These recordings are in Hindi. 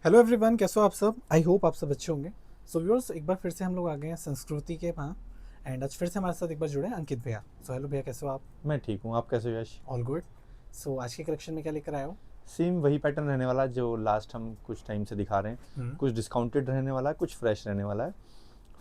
हेलो एवरीवन, कैसे हो आप सब। आई होप आप सब अच्छे होंगे। सो व्यूअर्स, एक बार फिर से हम लोग आ गए हैं संस्कृति के वहाँ। एंड आज फिर से हमारे साथ एक बार जुड़े हैं अंकित भैया। सो हेलो भैया, कैसे हो आप। मैं ठीक हूँ। आप कैसे हो यश? All good. सो आज के कलेक्शन में क्या लेकर आए हो। सेम वही पैटर्न रहने वाला है जो लास्ट हम कुछ टाइम से दिखा रहे हैं। हम्म। कुछ डिस्काउंटेड रहने वाला है, कुछ फ्रेश रहने वाला है।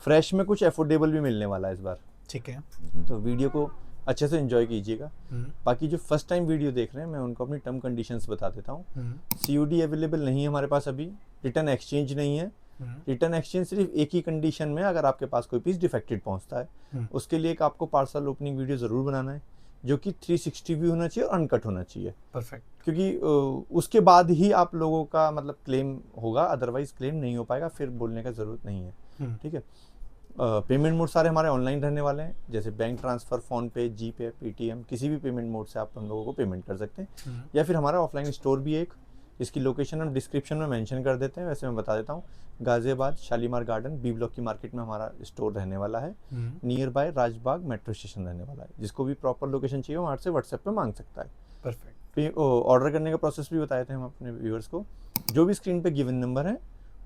फ्रेश में कुछ अफोर्डेबल भी मिलने वाला है इस बार। ठीक है। तो वीडियो को अच्छे से एंजॉय कीजिएगा। हम्म। बाकी जो फर्स्ट टाइम वीडियो देख रहे हैं, मैं उनको अपनी टर्म कंडीशंस बता देता हूँ। हम्म। सीओडी अवेलेबल नहीं है हमारे पास अभी। रिटर्न एक्सचेंज नहीं है। हम्म। रिटर्न एक्सचेंज सिर्फ एक ही कंडीशन में, अगर आपके पास कोई पीस डिफेक्टेड पहुंचता है। हम्म। उसके लिए एक आपको पार्सल ओपनिंग वीडियो ज़रूर बनाना है, जो कि 360 भी होना चाहिए और अनकट होना चाहिए। परफेक्ट। क्योंकि उसके बाद ही आप लोगों का मतलब क्लेम होगा, अदरवाइज क्लेम नहीं हो पाएगा, फिर बोलने का ज़रूरत नहीं है। हम्म। ठीक है। पेमेंट मोड सारे हमारे ऑनलाइन रहने वाले हैं, जैसे बैंक ट्रांसफ़र, फ़ोन पे, जी पे, पेटीएम, किसी भी पेमेंट मोड से आप हम लोगों को पेमेंट कर सकते हैं। हम्म। या फिर हमारा ऑफलाइन स्टोर भी एक, इसकी लोकेशन हम डिस्क्रिप्शन में मेंशन कर देते हैं। वैसे मैं बता देता हूँ, Ghaziabad Shalimar garden B block की मार्केट में हमारा स्टोर रहने वाला है। हम्म। Near by Rajbagh metro station रहने वाला है। जिसको भी प्रॉपर लोकेशन चाहिए वहाँ से व्हाट्सएप पे मांग सकता है। परफेक्ट। पे ऑर्डर करने का प्रोसेस भी बताए थे हम अपने व्यूअर्स को। जो भी स्क्रीन पे गिवन नंबर है,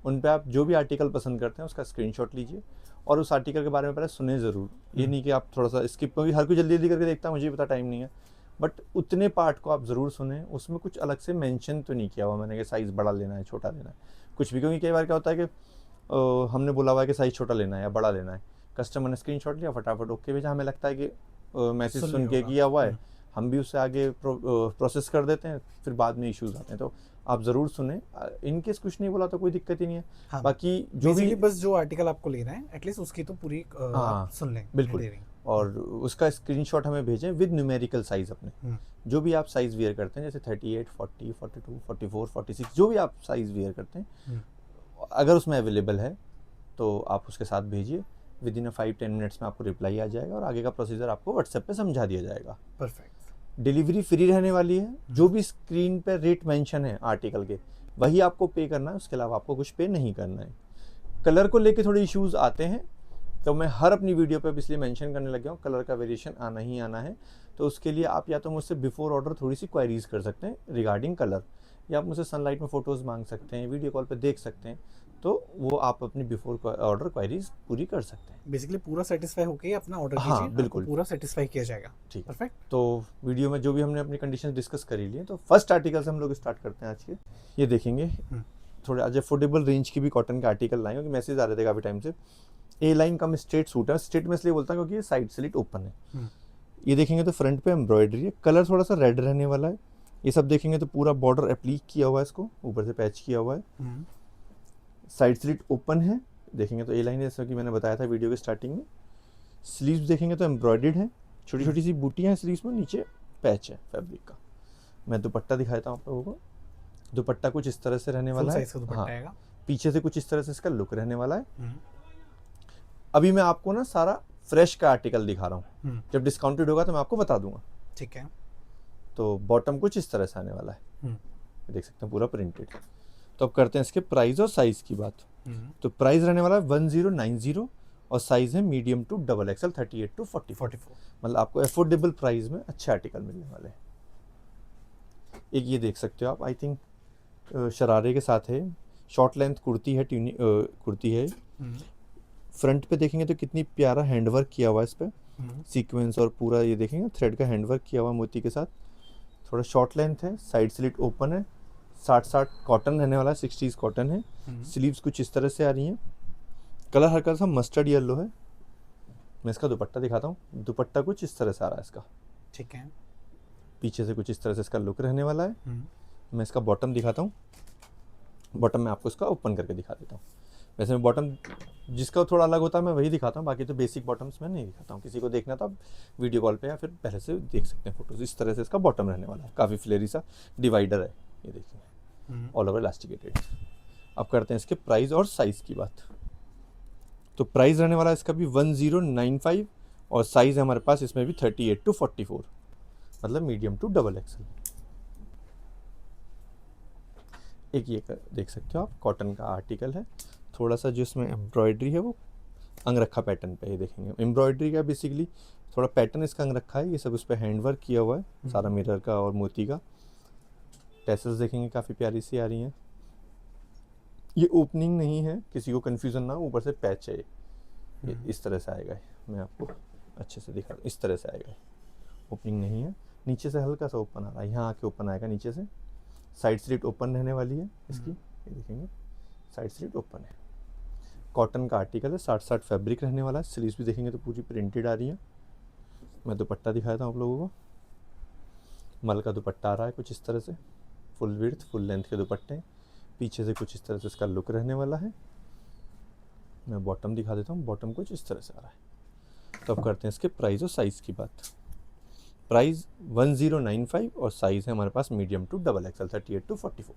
उन पे आप जो भी आर्टिकल पसंद करते हैं उसका स्क्रीनशॉट लीजिए और उस आर्टिकल के बारे में पहले सुने ज़रूर। ये नहीं कि आप थोड़ा सा स्किप, क्योंकि हर कोई जल्दी जल्दी करके देखता है, मुझे भी पता टाइम नहीं है। बट उतने पार्ट को आप ज़रूर सुने। उसमें कुछ अलग से मेंशन तो नहीं किया हुआ मैंने कि साइज़ बड़ा लेना है, छोटा लेना है, कुछ भी। क्योंकि कई बार क्या होता है कि हमने बोला हुआ है कि साइज़ छोटा लेना है या बड़ा लेना है, कस्टमर ने स्क्रीनशॉट लिया, फटाफट ओके भेजा, हमें लगता है कि मैसेज सुन सुन लिया के होगा। किया हुआ है, हम्म। हम भी उससे आगे प्रोसेस कर देते हैं, फिर बाद में इश्यूज आते हैं। तो आप ज़रूर सुने। इनकेस कुछ नहीं बोला तो कोई दिक्कत ही नहीं है। हाँ। बाकी जो भी, बेसिकली बस जो आर्टिकल आपको लेना है एटलीस्ट उसकी तो पूरी आप हाँ सुन लें बिल्कुल, डिटेलिंग। और उसका स्क्रीनशॉट हमें भेजें विद न्यूमेरिकल साइज़ अपने। हम्म। जो भी आप साइज़ वियर करते हैं, जैसे 38, 40, 42, 44, 46, जो भी आप साइज़ वियर करते हैं, हम्म। अगर उसमें अवेलेबल है तो आप उसके साथ भेजिए। विद इन 5-10 मिनट्स में आपको रिप्लाई आ जाएगा और आगे का प्रोसीजर आपको व्हाट्सएप पे समझा दिया जाएगा। परफेक्ट। डिलीवरी फ्री रहने वाली है। जो हम्म। भी स्क्रीन पर रेट मेंशन है आर्टिकल के, वही आपको पे करना है, उसके अलावा आपको कुछ पे नहीं करना है। कलर को लेके थोड़े इश्यूज आते हैं, तो मैं हर अपनी वीडियो पे अब इसलिए मेंशन करने लग गया हूँ, कलर का वेरिएशन आना ही आना है। तो उसके लिए आप या तो मुझसे बिफोर ऑर्डर थोड़ी सी क्वायरीज कर सकते हैं रिगार्डिंग कलर, या आप मुझसे सनलाइट में फ़ोटोज़ मांग सकते हैं, वीडियो कॉल पे देख सकते हैं। तो वो आप अपनी बिफोर ऑर्डर क्वायरीज पूरी कर सकते हैं। बेसिकली पूरा सेटिस्फाई होकर अपना ऑर्डर कीजिए, हाँ आपको बिल्कुल। पूरा सेटिस्फाई किया जाएगा। ठीक है। परफेक्ट। तो वीडियो में जो भी हमने अपनी कंडीशन डिस्कस करी ली है, तो फर्स्ट आर्टिकल से हम लोग स्टार्ट करते हैं आज के। ये देखेंगे, थोड़े आज अफोर्डेबल रेंज की भी कॉटन के आर्टिकल लाए, क्योंकि मैसेज आ रहे थे काफ़ी टाइम से। ए लाइन कम स्ट्रेट सूट है। स्ट्रेट में इसलिए बोलता हूँ क्योंकि ये साइड स्लिट ओपन है। हम्म। ये देखेंगे तो फ्रंट पे एम्ब्रॉयडरी है, कलर थोड़ा सा रेड रहने वाला है। ये सब देखेंगे तो पूरा बॉर्डर एप्लीक किया हुआ है, इसको ऊपर से पैच किया हुआ है। हम्म। साइड स्लिट ओपन है। देखेंगे तो ए लाइन है, जैसा कि मैंने बताया था वीडियो के स्टार्टिंग में। स्लीव्स देखेंगे तो एम्ब्रॉयडर्ड है, छोटी छोटी सी बूटियाँ हैं स्लीव्स में, नीचे पैच है फैब्रिक का। मैं दुपट्टा दिखाता हूँ आप लोगों को। दुपट्टा कुछ इस तरह से रहने फुल वाला है। साइज का दुपट्टा हाँ, आएगा। पीछे से कुछ इस तरह से इसका लुक रहने वाला है। हम्म। अभी मैं आपको ना सारा फ्रेश का आर्टिकल दिखा रहा हूँ, हम्म। जब डिस्काउंटेड होगा तो मैं आपको बता दूंगा। ठीक है। तो बॉटम कुछ इस तरह से आने वाला है, हम्म। देख सकते हैं पूरा प्रिंटेड। तो अब करते हैं इसके प्राइस और साइज़ की बात। हम्म। तो प्राइस रहने वाला है 1090 और साइज़ है medium to double XL 38 to 44। 44। मतलब आपको अफोर्डेबल प्राइस में अच्छे आर्टिकल मिलने वाले हैं। एक ये देख सकते हो आप, आई थिंक शरारे के साथ है, शॉर्ट लेंथ कुर्ती है, कुर्ती है। हम्म। फ्रंट पे देखेंगे तो कितनी प्यारा हैंडवर्क किया हुआ है इस पर, हम्म। सीक्वेंस और पूरा ये देखेंगे थ्रेड का हैंडवर्क किया हुआ मोती के साथ। थोड़ा शॉर्ट लेंथ है, साइड स्लिट ओपन है, 60 कॉटन रहने वाला है, 60s कॉटन है। हम्म। स्लीव्स कुछ इस तरह से आ रही हैं। कलर हल्का सा मस्टर्ड येलो है। मैं इसका दुपट्टा दिखाता हूँ। दुपट्टा कुछ इस तरह से आ रहा है इसका, ठीक है। पीछे से कुछ इस तरह से इसका लुक रहने वाला है। हम्म। मैं इसका बॉटम दिखाता हूँ। बॉटम में आपको इसका ओपन करके दिखा देता हूँ। वैसे मैं बॉटम जिसका थोड़ा अलग होता है मैं वही दिखाता हूँ, बाकी तो बेसिक बॉटम्स मैं नहीं दिखाता हूँ। किसी को देखना तो आप वीडियो कॉल पे या फिर पहले से देख सकते हैं फोटोज। इस तरह से इसका बॉटम रहने वाला है, काफ़ी फ्लेरी सा डिवाइडर है, ये देखिए, ऑल ओवर इलास्टिकेटेड। अब करते हैं इसके प्राइस और साइज़ की बात। तो प्राइस रहने वाला है इसका भी 1095 और साइज़ है हमारे पास इसमें भी 38 टू 44, मतलब मीडियम टू डबल एक्सल। एक ये देख सकते हो आप, कॉटन का आर्टिकल है। थोड़ा सा जो इसमें एम्ब्रॉयडरी है वो अंगरखा पैटर्न पे ही देखेंगे। एम्ब्रॉयडरी का बेसिकली थोड़ा पैटर्न इसका अंगरखा है, ये सब उस पर हैंडवर्क किया हुआ है सारा, मिरर का और मोती का। टैसल्स देखेंगे काफ़ी प्यारी सी आ रही हैं। ये ओपनिंग नहीं है, किसी को कन्फ्यूज़न ना हो, ऊपर से पैच है ये इस तरह से आएगा। मैं आपको अच्छे से दिखा, इस तरह से आएगा, ओपनिंग नहीं है। नीचे से हल्का सा ओपन आ रहा है, यहाँ आके ओपन आएगा नीचे से। साइड स्लिट ओपन रहने वाली है इसकी, ये देखेंगे साइड स्लिट ओपन है। कॉटन का आर्टिकल है, 60-60 फैब्रिक रहने वाला है। स्लीव्स भी देखेंगे तो पूरी प्रिंटेड आ रही है। मैं दुपट्टा दिखाया था आप लोगों को, मल का दुपट्टा आ रहा है कुछ इस तरह से, फुल विड्थ फुल लेंथ के दुपट्टे। पीछे से कुछ इस तरह से इसका लुक रहने वाला है। मैं बॉटम दिखा देता हूँ, बॉटम कुछ इस तरह से आ रहा है। तो अब करते हैं इसके प्राइस और साइज़ की बात। प्राइस 1095 और साइज़ है हमारे पास medium to double XL 38 to 44।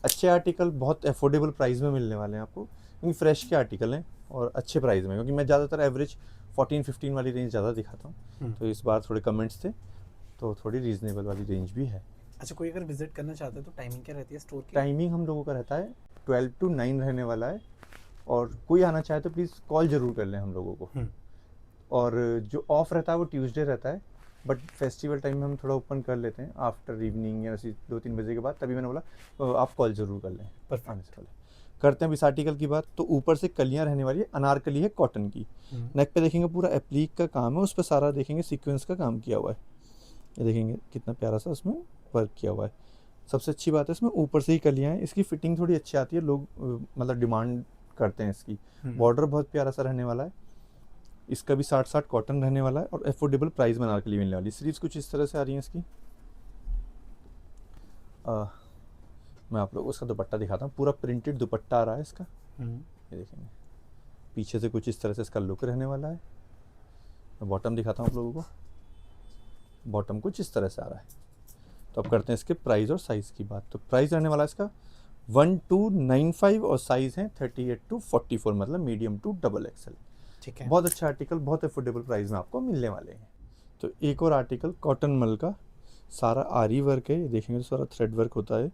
अच्छे आर्टिकल बहुत अफोर्डेबल प्राइस में मिलने वाले हैं आपको, क्योंकि फ्रेश के आर्टिकल हैं और अच्छे प्राइस में। क्योंकि मैं ज़्यादातर एवरेज 14-15 वाली रेंज ज़्यादा दिखाता हूँ, तो इस बार थोड़े कमेंट्स थे तो थोड़ी रीज़नेबल वाली रेंज भी है। अच्छा, कोई अगर विजिट करना चाहता है तो टाइमिंग क्या रहती है स्टोर की? टाइमिंग हम लोगों का रहता है 12 to 9 रहने वाला है, और कोई आना चाहे तो प्लीज़ कॉल ज़रूर कर लें हम लोगों को। और जो ऑफ रहता है वो ट्यूसडे रहता है, बट फेस्टिवल टाइम में हम थोड़ा ओपन कर लेते हैं आफ्टर इवनिंग या ऐसी 2-3 बजे के बाद। तभी मैंने बोला आप कॉल ज़रूर कर लें आने से पहले। करते हैं इस आर्टिकल की बात। तो ऊपर से कलियाँ रहने वाली है, अनारकली है कॉटन की। नेक पे देखेंगे पूरा एप्लीक का काम है, उस पर सारा देखेंगे सीक्वेंस का काम किया हुआ है। ये देखेंगे कितना प्यारा सा उसमें वर्क किया हुआ है। सबसे अच्छी बात है इसमें ऊपर से ही कलियाँ हैं, इसकी फिटिंग थोड़ी अच्छी आती है, लोग मतलब डिमांड करते हैं इसकी। बॉर्डर बहुत प्यारा सा रहने वाला है, इसका भी 60-60 कॉटन रहने वाला है और अफोर्डेबल प्राइस में अनारकली मिलने वाली। स्लीव्स कुछ इस तरह से आ रही हैं इसकी। मैं आप लोगों को उसका दुपट्टा दिखाता हूँ, पूरा प्रिंटेड दुपट्टा आ रहा है इसका। ये देखेंगे पीछे से कुछ इस तरह से इसका लुक रहने वाला है। मैं बॉटम दिखाता हूँ आप लोगों को, बॉटम कुछ इस तरह से आ रहा है। तो अब करते हैं इसके प्राइस और साइज़ की बात। तो प्राइस रहने वाला है इसका 1295 और साइज़ है 38 to 44, मतलब मीडियम टू डबल एक्सल। ठीक है। बहुत अच्छा आर्टिकल, बहुत अफोर्डेबल प्राइस में आपको मिलने वाले हैं। तो एक और आर्टिकल कॉटन मल का, सारा आरी वर्क है, ये देखेंगे तो सारा थ्रेड वर्क होता है,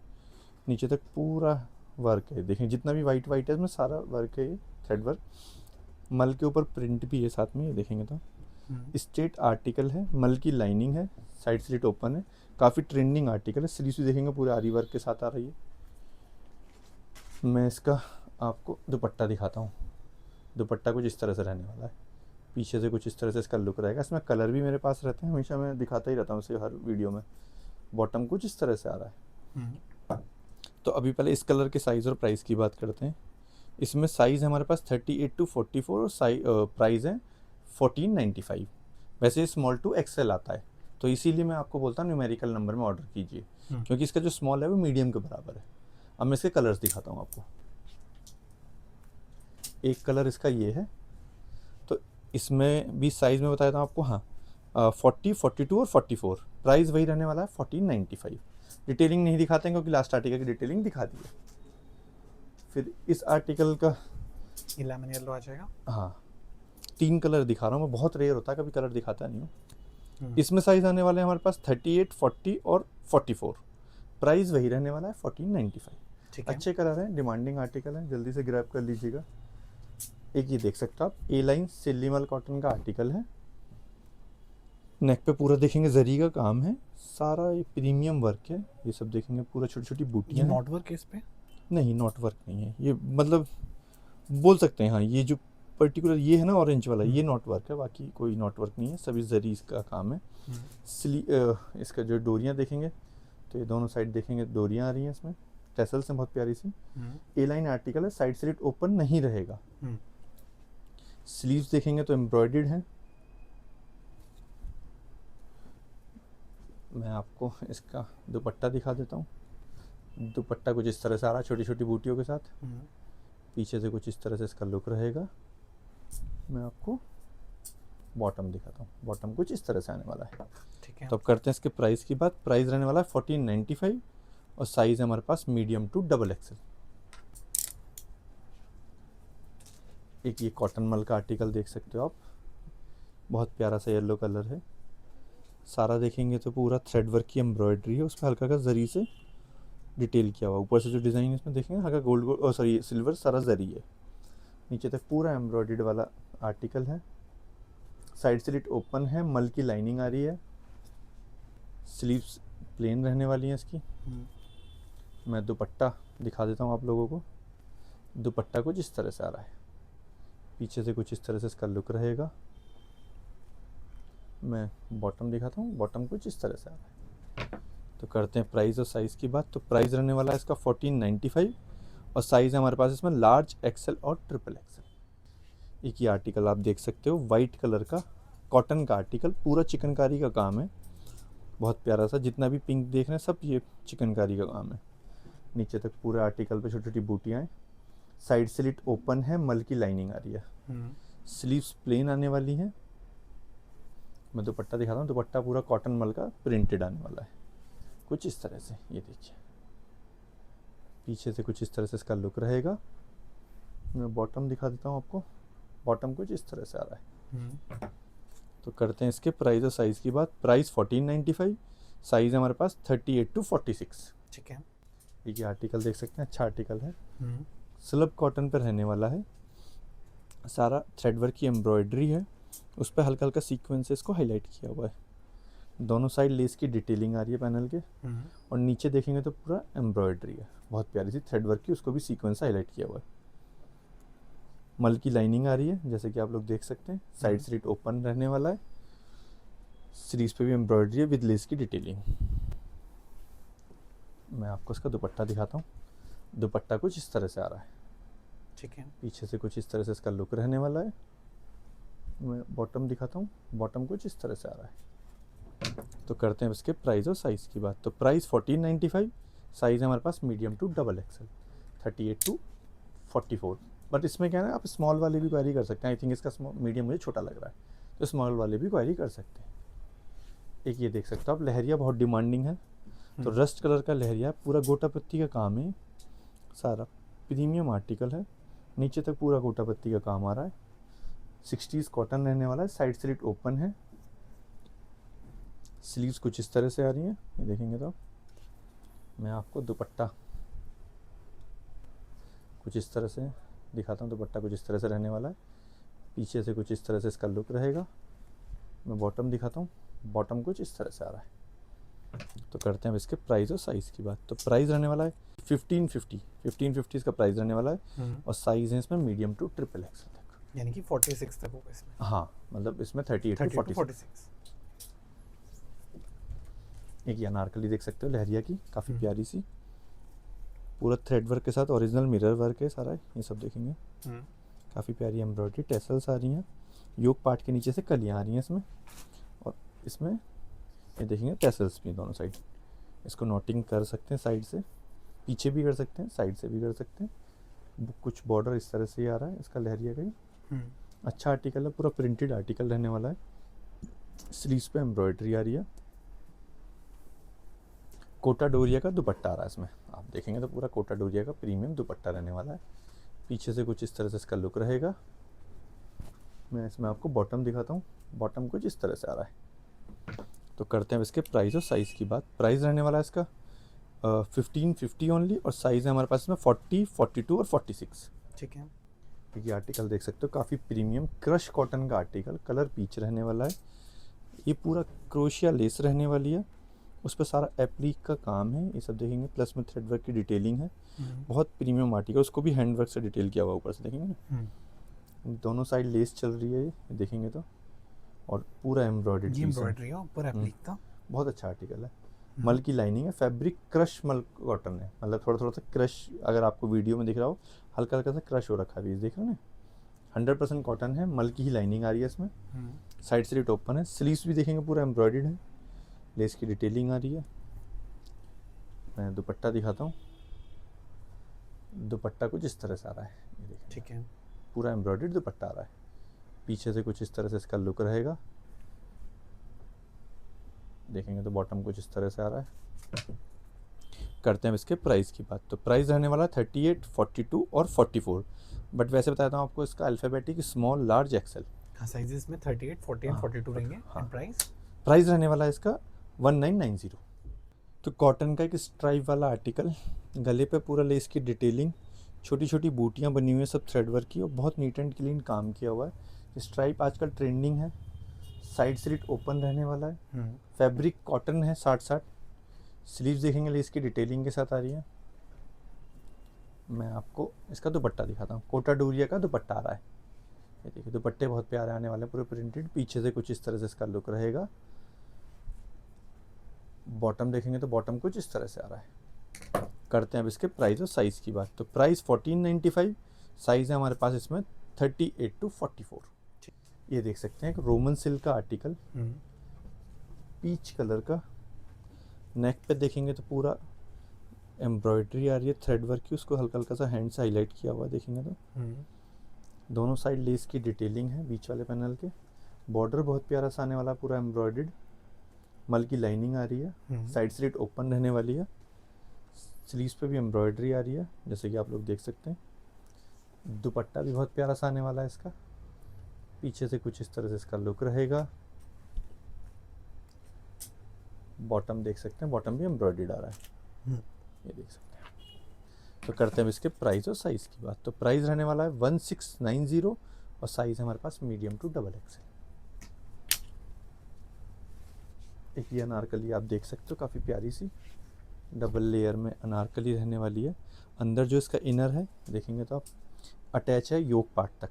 नीचे तक पूरा वर्क है। देखें जितना भी वाइट है इसमें सारा वर्क है, ये थ्रेड वर्क। मल के ऊपर प्रिंट भी है साथ में, ये देखेंगे तो स्ट्रेट आर्टिकल है, मल की लाइनिंग है, साइड स्लिट ओपन है, काफ़ी ट्रेंडिंग आर्टिकल है। स्लीव्स भी देखेंगे पूरे आरी वर्क के साथ आ रही है। मैं इसका आपको दुपट्टा दिखाता हूँ। दुपट्टा कुछ इस तरह से रहने वाला है, पीछे से कुछ इस तरह से इसका लुक रहेगा। इसमें कलर भी मेरे पास रहते हैं, हमेशा मैं दिखाता ही रहता हूँ इसे हर वीडियो में। बॉटम कुछ इस तरह से आ रहा है। तो अभी पहले इस कलर के साइज़ और प्राइस की बात करते हैं। इसमें साइज़ है हमारे पास 38 to 44 और प्राइस है 1495। वैसे स्मॉल टू एक्सेल आता है, तो इसीलिए मैं आपको बोलता हूँ न्यूमेरिकल नंबर में ऑर्डर कीजिए, क्योंकि इसका जो स्मॉल है वो मीडियम के बराबर है। अब मैं इसके कलर्स दिखाता हूँ आपको। एक कलर इसका ये है, तो इसमें भी साइज़ में बताया था आपको। हाँ 40, 42 और 44। प्राइस वही रहने वाला है 1495। डिटेलिंग नहीं दिखाते हैं क्योंकि लास्ट आर्टिकल की डिटेलिंग दिखा दी है। फिर इस आर्टिकल का ये लेमन येलो आ जाएगा। हाँ 3 कलर दिखा रहा हूँ मैं, बहुत रेयर होता है, कभी कलर दिखाता नहीं हूँ। इसमें साइज़ आने वाले हैं हमारे पास 38, 40 और 44। प्राइस वही रहने वाला है 1495। अच्छे कलर हैं, डिमांडिंग आर्टिकल है, जल्दी से ग्रैब कर लीजिएगा। एक ये देख सकते हो आप, ए लाइन सिल्लीमल कॉटन का आर्टिकल है। नेक पे पूरा देखेंगे जरी का काम है, सारा ये प्रीमियम वर्क है। ये सब देखेंगे पूरा छोटी छोटी बूटियाँ। नॉट वर्क है इस पे? नहीं नॉट वर्क नहीं है ये, मतलब बोल सकते हैं हाँ, ये जो पर्टिकुलर ये है ना ऑरेंज वाला, ये नॉट वर्क है, बाकी कोई नॉट वर्क नहीं है, सभी जरी इसका काम है। इसका जो डोरियाँ देखेंगे तो ये दोनों साइड देखेंगे डोरियाँ आ रही हैं इसमें, टेसल्स हैं बहुत प्यारी सी। ए लाइन आर्टिकल है, साइड स्लिट ओपन नहीं रहेगा। स्लीव्स देखेंगे तो एम्ब्रॉयडर्ड हैं। मैं आपको इसका दुपट्टा दिखा देता हूँ। दुपट्टा कुछ इस तरह से आ रहा है छोटी छोटी बूटियों के साथ, पीछे से कुछ इस तरह से इसका लुक रहेगा। मैं आपको बॉटम दिखाता हूँ, बॉटम कुछ इस तरह से आने वाला है। ठीक है। तो अब करते हैं इसके प्राइस की बात। प्राइस रहने वाला है 1495 और साइज़ है हमारे पास मीडियम टू डबल एक्सल। एक ये कॉटन मल का आर्टिकल देख सकते हो आप, बहुत प्यारा सा येलो कलर है। सारा देखेंगे तो पूरा थ्रेड वर्क की एम्ब्रॉयडरी है, उस पर हल्का का जरी से डिटेल किया हुआ। ऊपर से जो डिज़ाइन इसमें देखेंगे हल्का गोल्ड गोल्ड सॉरी सिल्वर सारा जरी है। नीचे तक पूरा एम्ब्रॉयडर्ड वाला आर्टिकल है। साइड स्लिट ओपन है, मल की लाइनिंग आ रही है। स्लीव्स प्लेन रहने वाली हैं इसकी। मैं दुपट्टा दिखा देता हूँ आप लोगों को। दुपट्टा कुछ इस तरह से आ रहा है, पीछे से कुछ इस तरह से इसका लुक रहेगा। मैं बॉटम दिखाता हूँ, बॉटम कुछ इस तरह से आ रहा है। तो करते हैं प्राइस और साइज़ की बात। तो प्राइस रहने वाला है इसका 1495 और साइज़ है हमारे पास इसमें लार्ज, एक्सेल और ट्रिपल एक्सेल। एक ये आर्टिकल आप देख सकते हो, वाइट कलर का कॉटन का आर्टिकल, पूरा चिकनकारी का काम है, बहुत प्यारा सा। जितना भी पिंक देख रहे हैं सब ये चिकनकारी का काम है। नीचे तक पूरे आर्टिकल पे छोटी छोटी बूटियाँ हैं। साइड स्लिट ओपन है, मल की लाइनिंग आ रही है। स्लीव्स प्लेन आने वाली हैं। मैं दुपट्टा दिखाता हूँ, दुपट्टा पूरा कॉटन मल का प्रिंटेड आने वाला है, कुछ इस तरह से। ये देखिए, पीछे से कुछ इस तरह से इसका लुक रहेगा। मैं बॉटम दिखा देता हूँ आपको, बॉटम कुछ इस तरह से आ रहा है। तो करते हैं इसके प्राइस और साइज़ की बात। प्राइस 1495, साइज़ है हमारे पास 38 to 46। ठीक है। ये आर्टिकल देख सकते हैं, अच्छा आर्टिकल है, स्लब कॉटन पर रहने वाला है। सारा थ्रेड वर्क की एम्ब्रॉयडरी है, उस पर हल्का हल्का सीक्वेंसेस को हाईलाइट किया हुआ है। दोनों साइड लेस की डिटेलिंग आ रही है पैनल के, और नीचे देखेंगे तो पूरा एम्ब्रॉयडरी है, बहुत प्यारी सी थ्रेड वर्क की, उसको भी सीक्वेंस हाईलाइट किया हुआ है। मल की लाइनिंग आ रही है जैसे कि आप लोग देख सकते हैं। साइड स्लिट ओपन रहने वाला है, स्लीव्स पे भी एम्ब्रॉयडरी है विद लेस की डिटेलिंग। मैं आपको इसका दुपट्टा दिखाता हूँ, दुपट्टा कुछ इस तरह से आ रहा है। ठीक है। पीछे से कुछ इस तरह से इसका लुक रहने वाला है। मैं बॉटम दिखाता हूँ, बॉटम कुछ इस तरह से आ रहा है। तो करते हैं इसके प्राइस और साइज़ की बात। तो प्राइस 1495, साइज़ है हमारे पास medium to double XL, 38 to 44। But इसमें क्या है ना, आप स्मॉल वाले भी क्वारी कर सकते हैं। आई थिंक इसका मीडियम मुझे छोटा लग रहा है, तो स्मॉल वाले भी क्वारी कर सकते हैं। एक ये देख सकते हो आप, लहरिया बहुत डिमांडिंग है, तो रस्ट कलर का लहरिया, पूरा गोटा पत्ती का काम है, सारा प्रीमियम आर्टिकल है। नीचे तक पूरा गोटा पत्ती का काम आ रहा है, 60s कॉटन रहने वाला है। साइड स्लिट ओपन है, स्लीव्स कुछ इस तरह से आ रही हैं, ये देखेंगे तो। मैं आपको दुपट्टा कुछ इस तरह से दिखाता हूँ, दुपट्टा कुछ इस तरह से रहने वाला है, पीछे से कुछ इस तरह से इसका लुक रहेगा। मैं बॉटम दिखाता हूँ, बॉटम कुछ इस तरह से आ रहा है। तो करते हैं अब इसके प्राइस और साइज़ की बात। तो प्राइस रहने वाला है 1550 इसका प्राइस रहने वाला है, और साइज़ है इसमें मीडियम टू ट्रिपल एक्सेल तक, यानी कि 46 तक होगा इसमें। हाँ, मतलब इसमें 38 to 46। एक ये अनारकली देख सकते हो, लहरिया की, काफ़ी प्यारी सी, पूरा थ्रेड वर्क के साथ ओरिजिनल मिरर वर्क है सारा, ये सब देखेंगे। काफ़ी प्यारी एम्ब्रॉयडरी, टेसल्स आ रही हैं, योक पार्ट के नीचे से कलियाँ आ रही हैं इसमें, और इसमें ये देखेंगे टेसल्स भी दोनों साइड। इसको नोटिंग कर सकते हैं, साइड से पीछे भी कर सकते हैं, साइड से भी कर सकते हैं। कुछ बॉर्डर इस तरह से ही आ रहा है इसका लहरिया का ही। अच्छा आर्टिकल है, पूरा प्रिंटेड आर्टिकल रहने वाला है। स्लीव्स पे एम्ब्रॉयडरी आ रही है। कोटा डोरिया का दुपट्टा आ रहा है इसमें, आप देखेंगे तो पूरा कोटा डोरिया का प्रीमियम दुपट्टा रहने वाला है। पीछे से कुछ इस तरह से इसका लुक रहेगा। मैं इसमें आपको बॉटम दिखाता हूँ, बॉटम कुछ इस तरह से आ रहा है। तो करते हैं इसके प्राइस और साइज़ की बात। प्राइस रहने वाला है इसका 1550 ओनली, और साइज़ है हमारे पास इसमें 40, 42 और 46। ठीक है। ये आर्टिकल देख सकते हो, काफ़ी प्रीमियम क्रश कॉटन का आर्टिकल, कलर पीच रहने वाला है। ये पूरा क्रोशिया लेस रहने वाली है, उस पर सारा एप्लिक का काम है, ये सब देखेंगे, प्लस में थ्रेड वर्क की डिटेलिंग है। बहुत प्रीमियम आर्टिकल, उसको भी हैंड वर्क से डिटेल किया हुआ ऊपर से, देखेंगे ना। दोनों साइड लेस चल रही है, ये देखेंगे तो, और पूरा एम्ब्रॉयडरी है, ऊपर एप्लिक था। बहुत अच्छा आर्टिकल है। मल की लाइनिंग है, फैब्रिक क्रश मल कॉटन है, मतलब थोड़ा थोड़ा सा क्रश, अगर आपको वीडियो में दिख रहा हो हल्का हल्का सा क्रश हो रखा है, देख रहे हो ना। 100% कॉटन है, मल की ही लाइनिंग आ रही है इसमें। साइड स्लिट ओपन है, स्लीव्स भी देखेंगे पूरा एम्ब्रॉयडर्ड है, लेस की डिटेलिंग आ रही है। मैं दुपट्टा दिखाता हूँ, दुपट्टा कुछ इस तरह से आ रहा है, ये देखिए। ठीक है। पूरा एम्ब्रॉयडर्ड दुपट्टा आ रहा है, पीछे से कुछ इस तरह से इसका लुक रहेगा। देखेंगे तो बॉटम कुछ इस तरह से आ रहा है। करते हैं इसके प्राइस की बात। तो प्राइस रहने वाला 38, 42 और 44, बट वैसे बताता हूँ आपको इसका अल्फ़ाबेटिक स्मॉल, लार्ज, एक्सेल। हाँ, साइजेस में 38, 40 एंड 42 रहेंगे। हाँ। प्राइस प्राइस रहने वाला है इसका 1990। तो कॉटन का एक स्ट्राइप वाला आर्टिकल, गले पे पूरा लेस की डिटेलिंग, छोटी छोटी बूटियाँ बनी हुई हैं, सब थ्रेड वर्क की, और बहुत नीट एंड क्लीन काम किया हुआ है। स्ट्राइप आजकल ट्रेंडिंग है। साइड स्लिट ओपन रहने वाला है, फैब्रिक कॉटन है 60-60। स्लीव्स देखेंगे लेस की डिटेलिंग के साथ आ रही है। मैं आपको इसका दुपट्टा दिखाता हूँ। कोटा डोरिया का दुपट्टा आ रहा है। ये देखिए दुपट्टे बहुत प्यारे आने वाले हैं, पूरे प्रिंटेड। पीछे से कुछ इस तरह से इसका लुक रहेगा। बॉटम देखेंगे तो बॉटम कुछ इस तरह से आ रहा है। करते हैं अब इसके प्राइस और साइज़ की बात। तो प्राइस 1495, साइज़ है हमारे पास इसमें 38 to 44। ये देख सकते हैं एक रोमन सिल्क का आर्टिकल, पीच कलर का। नेक पे देखेंगे तो पूरा एम्ब्रॉयडरी आ रही है, थ्रेड वर्क की, उसको हल्का हल्का सा हैंड से हाईलाइट किया हुआ है देखेंगे तो। दोनों साइड लेस की डिटेलिंग है बीच वाले पैनल के। बॉर्डर बहुत प्यारा सा आने वाला, पूरा एम्ब्रॉयडर्ड। मल की लाइनिंग आ रही है, साइड स्लिट ओपन रहने वाली है। स्लीव्स पे भी एम्ब्रॉयडरी आ रही है जैसे कि आप लोग देख सकते हैं। दुपट्टा भी बहुत प्यारा सा आने वाला है इसका। पीछे से कुछ इस तरह से इसका लुक रहेगा। बॉटम देख सकते हैं, बॉटम भी एम्ब्रॉयडर्ड आ रहा है, ये देख सकते हैं। तो करते हैं इसके प्राइस और साइज़ की बात। तो प्राइस रहने वाला है 1690 और साइज़ है हमारे पास मीडियम टू डबल एक्सेल। एक ये अनारकली आप देख सकते हो, काफ़ी प्यारी सी डबल लेयर में अनारकली रहने वाली है। अंदर जो इसका इनर है देखेंगे तो आप अटैच है योक पार्ट तक।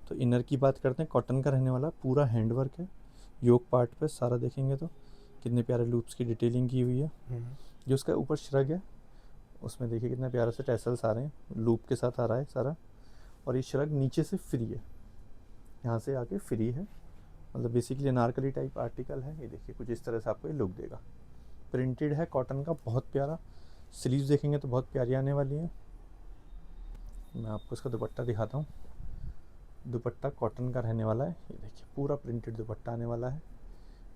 तो इनर की बात करते हैं, कॉटन का रहने वाला, पूरा हैंड वर्क है योक पार्ट पे सारा। देखेंगे तो कितने प्यारे लूप्स की डिटेलिंग की हुई है। जो उसका ऊपर श्रग है उसमें देखिए कितने प्यारे से टैसल्स आ रहे हैं, लूप के साथ आ रहा है सारा। और ये श्रग नीचे से फ्री है, यहाँ से आके फ्री है, मतलब बेसिकली अनारकली टाइप आर्टिकल है। ये देखिए कुछ इस तरह से आपको ये लुक देगा। प्रिंटेड है कॉटन का, बहुत प्यारा। स्लीव्स देखेंगे तो बहुत प्यारी आने वाली हैं। मैं आपको इसका दुपट्टा दिखाता हूँ। दुपट्टा कॉटन का रहने वाला है, ये देखिए पूरा प्रिंटेड दुपट्टा आने वाला है।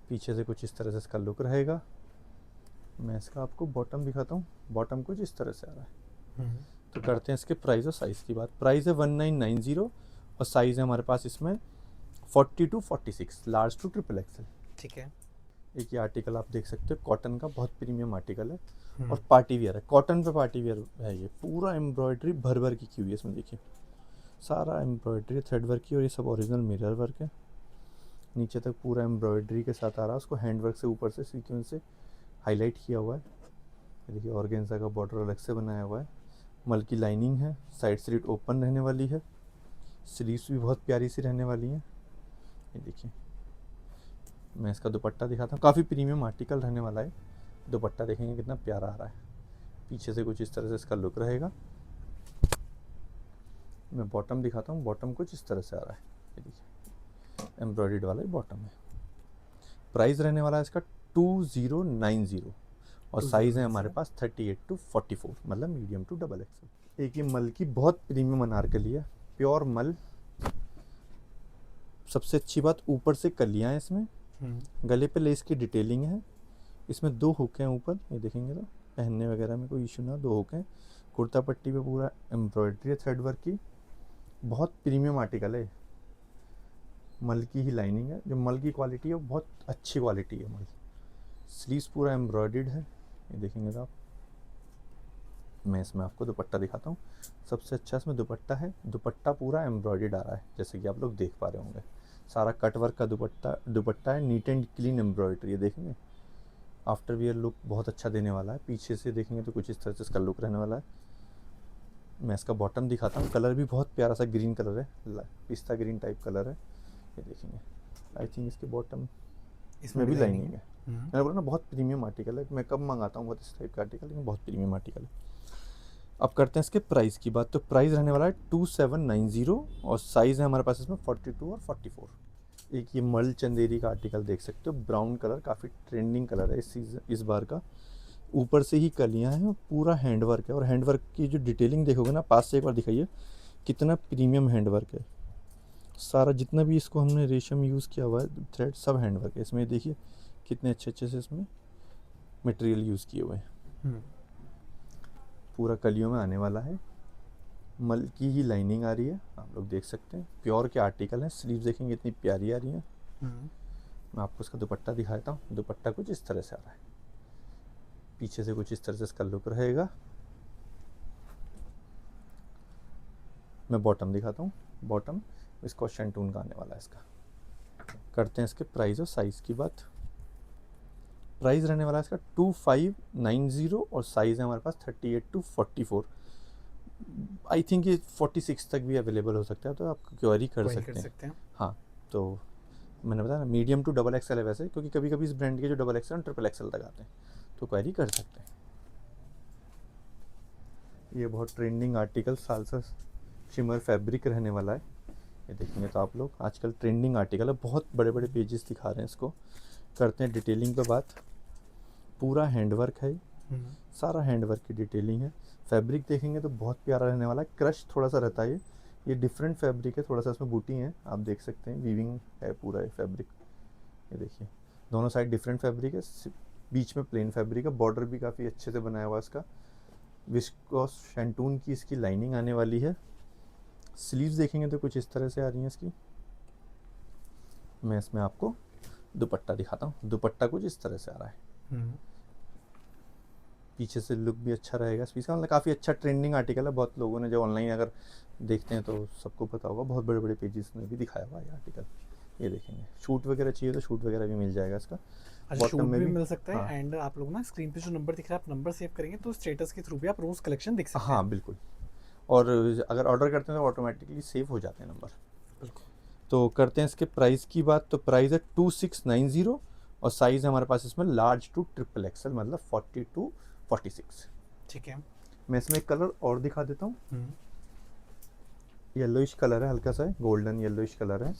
पीछे से कुछ इस तरह से इसका लुक रहेगा। मैं इसका आपको बॉटम दिखाता हूँ। बॉटम कुछ इस तरह से आ रहा है। तो करते हैं इसके प्राइस और साइज़ की बात। प्राइस है 1990 और साइज़ है हमारे पास इसमें 40 to 46, large to triple XL. ठीक है। एक ये आर्टिकल आप देख सकते हो, कॉटन का बहुत प्रीमियम आर्टिकल है और पार्टी वियर है। कॉटन पे पार्टी वियर है, ये पूरा एम्ब्रॉयडरी भर भर की हुई है इसमें। देखिए सारा एम्ब्रॉयडरी थ्रेड वर्क की और ये सब ओरिजिनल मिरर वर्क है। नीचे तक पूरा एम्ब्रॉयडरी के साथ आ रहा है, उसको हैंड वर्क से ऊपर से सीक्वेंस से हाईलाइट किया हुआ है। देखिए ऑर्गेन्जा का बॉर्डर अलग से बनाया हुआ है। मल की लाइनिंग है, साइड स्लिट ओपन रहने वाली है। स्लीव्स भी बहुत प्यारी सी रहने वाली हैं। ये देखिए मैं इसका दुपट्टा दिखाता हूँ, काफ़ी प्रीमियम आर्टिकल रहने वाला है। दुपट्टा देखेंगे कितना प्यारा आ रहा है। पीछे से कुछ इस तरह से इसका लुक रहेगा। मैं बॉटम दिखाता हूँ, बॉटम कुछ इस तरह से आ रहा है। ये देखिए एम्ब्रॉयडर्ड वाला ही बॉटम है। प्राइस रहने वाला है इसका 2090 और साइज़ है हमारे पास 38 to 44, मतलब मीडियम टू डबल एक्सेल। एक ये मल की बहुत प्रीमियम अनारकली है, प्योर मल। सबसे अच्छी बात ऊपर से कलियाँ हैं इसमें, गले पे लेस की डिटेलिंग है। इसमें 2 हुक हैं ऊपर, ये देखेंगे तो पहनने वगैरह में कोई इशू ना, 2 हुक हैं। कुर्ता पट्टी पे पूरा एम्ब्रॉयडरी है थ्रेड वर्क की, बहुत प्रीमियम आर्टिकल है। मल की ही लाइनिंग है, जो मल की क्वालिटी है वो बहुत अच्छी क्वालिटी है मल। स्लीव्स पूरा एम्ब्रॉयडर्ड है, ये देखेंगे तो आप। मैं इसमें आपको दुपट्टा दिखाता हूँ। सबसे अच्छा इसमें दुपट्टा है, दुपट्टा पूरा एम्ब्रॉयडर्ड आ रहा है जैसे कि आप लोग देख पा रहे होंगे। सारा कट वर्क का दुपट्टा है, नीट एंड क्लीन एम्ब्रॉयडरी। ये देखेंगे आफ्टर वियर लुक बहुत अच्छा देने वाला है। पीछे से देखेंगे तो कुछ इस तरह से इसका लुक रहने वाला है। मैं इसका बॉटम दिखाता हूँ। कलर भी बहुत प्यारा सा ग्रीन कलर है, पिस्ता ग्रीन टाइप कलर है। ये देखेंगे, आई थिंक इसके बॉटम इसमें भी लाइनिंग है। मैंने बोला ना बहुत प्रीमियम आर्टिकल है, मैं कब मंगाता हूँ बहुत इस टाइप का आर्टिकल, लेकिन बहुत प्रीमियम आर्टिकल है। अब करते हैं इसके प्राइस की बात। तो प्राइस रहने वाला है 2790 और साइज़ है हमारे पास इसमें 42 और 44। एक ये मल चंदेरी का आर्टिकल देख सकते हो, ब्राउन कलर, काफ़ी ट्रेंडिंग कलर है इस बार का। ऊपर से ही कलियाँ हैं, पूरा हैंड वर्क है और हैंड वर्क की जो डिटेलिंग देखोगे ना, पास से एक बार दिखाइए कितना प्रीमियम हैंड वर्क है। सारा जितना भी इसको हमने रेशम यूज़ किया हुआ है, थ्रेड, सब हैंड वर्क है इसमें। देखिए कितने अच्छे अच्छे से इसमें मटेरियल यूज़ किए हुए हैं। पूरा कलियों में आने वाला है। मल की ही लाइनिंग आ रही है, आप लोग देख सकते हैं। प्योर के आर्टिकल हैं। स्लीव्स देखेंगे इतनी प्यारी आ रही हैं। मैं आपको इसका दुपट्टा दिखाता हूँ। दुपट्टा कुछ इस तरह से आ रहा है, पीछे से कुछ इस तरह से इसका लुक रहेगा। मैं बॉटम दिखाता हूँ। बॉटम इसको शैंटून का आने वाला है इसका। करते हैं इसके प्राइस और साइज़ की बात। प्राइस रहने वाला है इसका 2590 और साइज़ है हमारे पास 38 to 44। आई थिंक ये 46 तक भी अवेलेबल हो सकता है, तो आप क्वेरी कर सकते हैं। हाँ, तो मैंने बताया ना मीडियम टू डबल एक्सएल है वैसे, क्योंकि कभी कभी इस ब्रांड के जो डबल एक्सएल और ट्रिपल एक्सएल तक आते हैं, तो क्वेरी कर सकते हैं। ये बहुत trending article salsa shimmer fabric रहने वाला है। ये देखेंगे तो आप लोग आजकल ट्रेंडिंग आर्टिकल है, बहुत बड़े बड़े पेजेस दिखा रहे हैं इसको। करते हैं डिटेलिंग पे बात। पूरा हैंडवर्क है, सारा हैंडवर्क की डिटेलिंग है। फैब्रिक देखेंगे तो बहुत प्यारा रहने वाला है, क्रश थोड़ा सा रहता है। ये डिफरेंट फैब्रिक है, थोड़ा सा इसमें बूटी है, आप देख सकते हैं, वीविंग है पूरा ये फैब्रिक। ये देखिए दोनों साइड डिफरेंट फैब्रिक है, बीच में प्लेन फैब्रिक है। बॉर्डर भी काफ़ी अच्छे से बनाया हुआ है इसका। विस्कोस शैंटून की इसकी लाइनिंग आने वाली है। स्लीव्स देखेंगे तो कुछ इस तरह से आ रही हैं इसकी। मैं इसमें आपको दुपट्टा दिखाता हूँ। दुपट्टा कुछ इस तरह से आ रहा है, पीछे से लुक भी अच्छा रहेगा इस पीस का। मतलब काफ़ी अच्छा ट्रेंडिंग आर्टिकल है। बहुत लोगों ने जो ऑनलाइन अगर देखते हैं तो सबको पता होगा, बहुत बड़े बड़े पेजेस में भी दिखाया हुआ है ये आर्टिकल। ये देखेंगे, शूट वगैरह चाहिए तो शूट वगैरह भी मिल जाएगा इसका। अच्छा, शूट बॉटम में भी भी मिल सकता है। हाँ एंड आप लोग ना स्क्रीन पे जो नंबर दिख रहा है, आप नंबर सेव करेंगे तो स्टेटस के थ्रू भी आप रोज कलेक्शन दिख सकते हैं। हाँ बिल्कुल, और अगर ऑर्डर करते हैं तो ऑटोमेटिकली सेव हो जाते हैं नंबर। बिल्कुल। तो करते हैं इसके प्राइस की बात। तो प्राइस है 2690 और साइज़ है हमारे पास इसमें लार्ज टू ट्रिपल एक्सएल, मतलब 40 टू 46। ठीक है। मैं इसमें एक कलर और दिखा देता हूँ। येलोइश कलर है, हल्का सा है, गोल्डन येलोइश कलर है।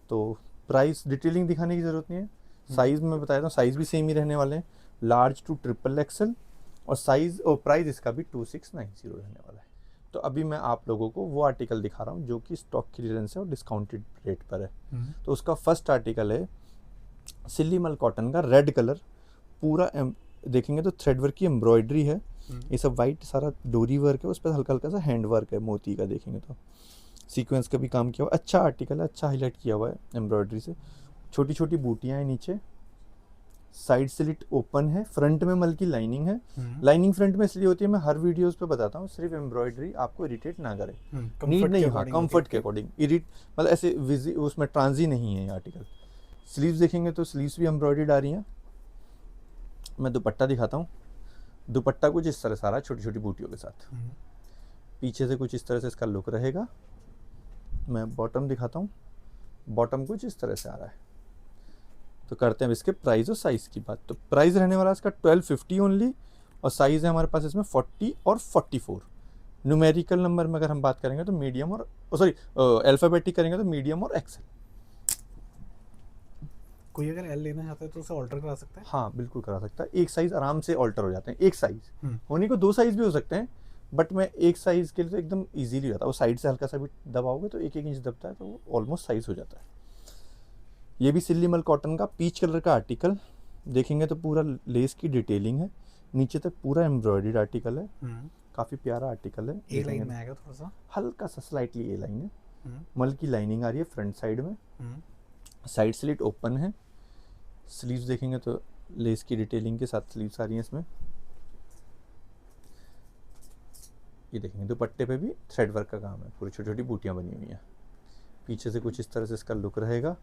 तो प्राइस डिटेलिंग दिखाने की ज़रूरत नहीं है। साइज़ मैं बता देता हूँ, साइज़ भी सेम ही रहने वाले हैं, लार्ज टू ट्रिपल एक्सएल। और साइज़ और प्राइस इसका भी 2690 रहने वाला है। तो अभी मैं आप लोगों को वो आर्टिकल दिखा रहा हूँ जो कि स्टॉक क्लियरेंस है और डिस्काउंटेड रेट पर है। तो उसका फर्स्ट आर्टिकल है सिल्लीमल कॉटन का, रेड कलर, पूरा देखेंगे तो थ्रेड वर्क की एम्ब्रॉयडरी है। ये सब वाइट सारा डोरी वर्क है, उस पर हल्का हल्का सा हैंड वर्क है मोती का, देखेंगे तो सीक्वेंस का भी काम किया हुआ। अच्छा आर्टिकल है, अच्छा हाईलाइट किया हुआ है एम्ब्रॉयडरी से। छोटी छोटी बूटियाँ हैं नीचे, साइड स्लिट ओपन है, फ्रंट में मल की लाइनिंग है। लाइनिंग फ्रंट में इसलिए होती है, मैं हर वीडियोस पे बताता हूँ, सिर्फ एम्ब्रॉयडरी आपको इरिटेट ना करे, नीड नहीं। हाँ, कंफर्ट के अकॉर्डिंग मतलब ऐसे उसमें ट्रांजी नहीं है ये आर्टिकल। स्लीव्स देखेंगे तो स्लीव्स भी एम्ब्रॉयडर्ड आ रही हैं। मैं दुपट्टा दिखाता हूँ। दुपट्टा कुछ इस तरह से आ रहा है, छोटी छोटी बूटियों के साथ। पीछे से कुछ इस तरह से इसका लुक रहेगा। मैं बॉटम दिखाता हूँ। बॉटम कुछ इस तरह से आ रहा है। तो करते हैं इसके प्राइस और साइज़ की बात। तो प्राइस रहने वाला इसका 1250 ओनली, और साइज़ है हमारे पास इसमें 40 और 44। न्यूमेरिकल नंबर में अगर हम बात करेंगे तो मीडियम और सॉरी अल्फ़ाबेटिक करेंगे तो मीडियम और एक्सेल। कोई अगर एल लेना चाहता है तो उसे ऑल्टर करा सकता है। हाँ बिल्कुल करा सकता है, एक साइज़ आराम से ऑल्टर हो जाते हैं। एक साइज़ होने को दो साइज़ भी हो सकते हैं, बट मैं एक साइज़ के लिए तो एकदम ईजीली रहता है। वो साइड से हल्का सा भी दबाओगे तो 1-1 इंच दबता है, तो वो ऑलमोस्ट साइज़ हो जाता है। ये भी सिल्लीमल कॉटन का पीच कलर का आर्टिकल, देखेंगे तो पूरा लेस की डिटेलिंग है, नीचे तक पूरा एम्ब्रॉयडर्ड आर्टिकल है। काफ़ी प्यारा आर्टिकल है। ए लाइन में आएगा थोड़ा सा, हल्का सा स्लाइटली ए लाइन है। मल की लाइनिंग आ रही है फ्रंट साइड में। साइड स्लिट ओपन है। स्लीव्स देखेंगे तो लेस की डिटेलिंग के साथ स्लीव्स आ रही हैं इसमें। ये देखेंगे दुपट्टे पे भी थ्रेड वर्क का काम है, पूरी छोटी छोटी बूटियाँ बनी हुई हैं। पीछे से कुछ इस तरह से इसका लुक रहेगा।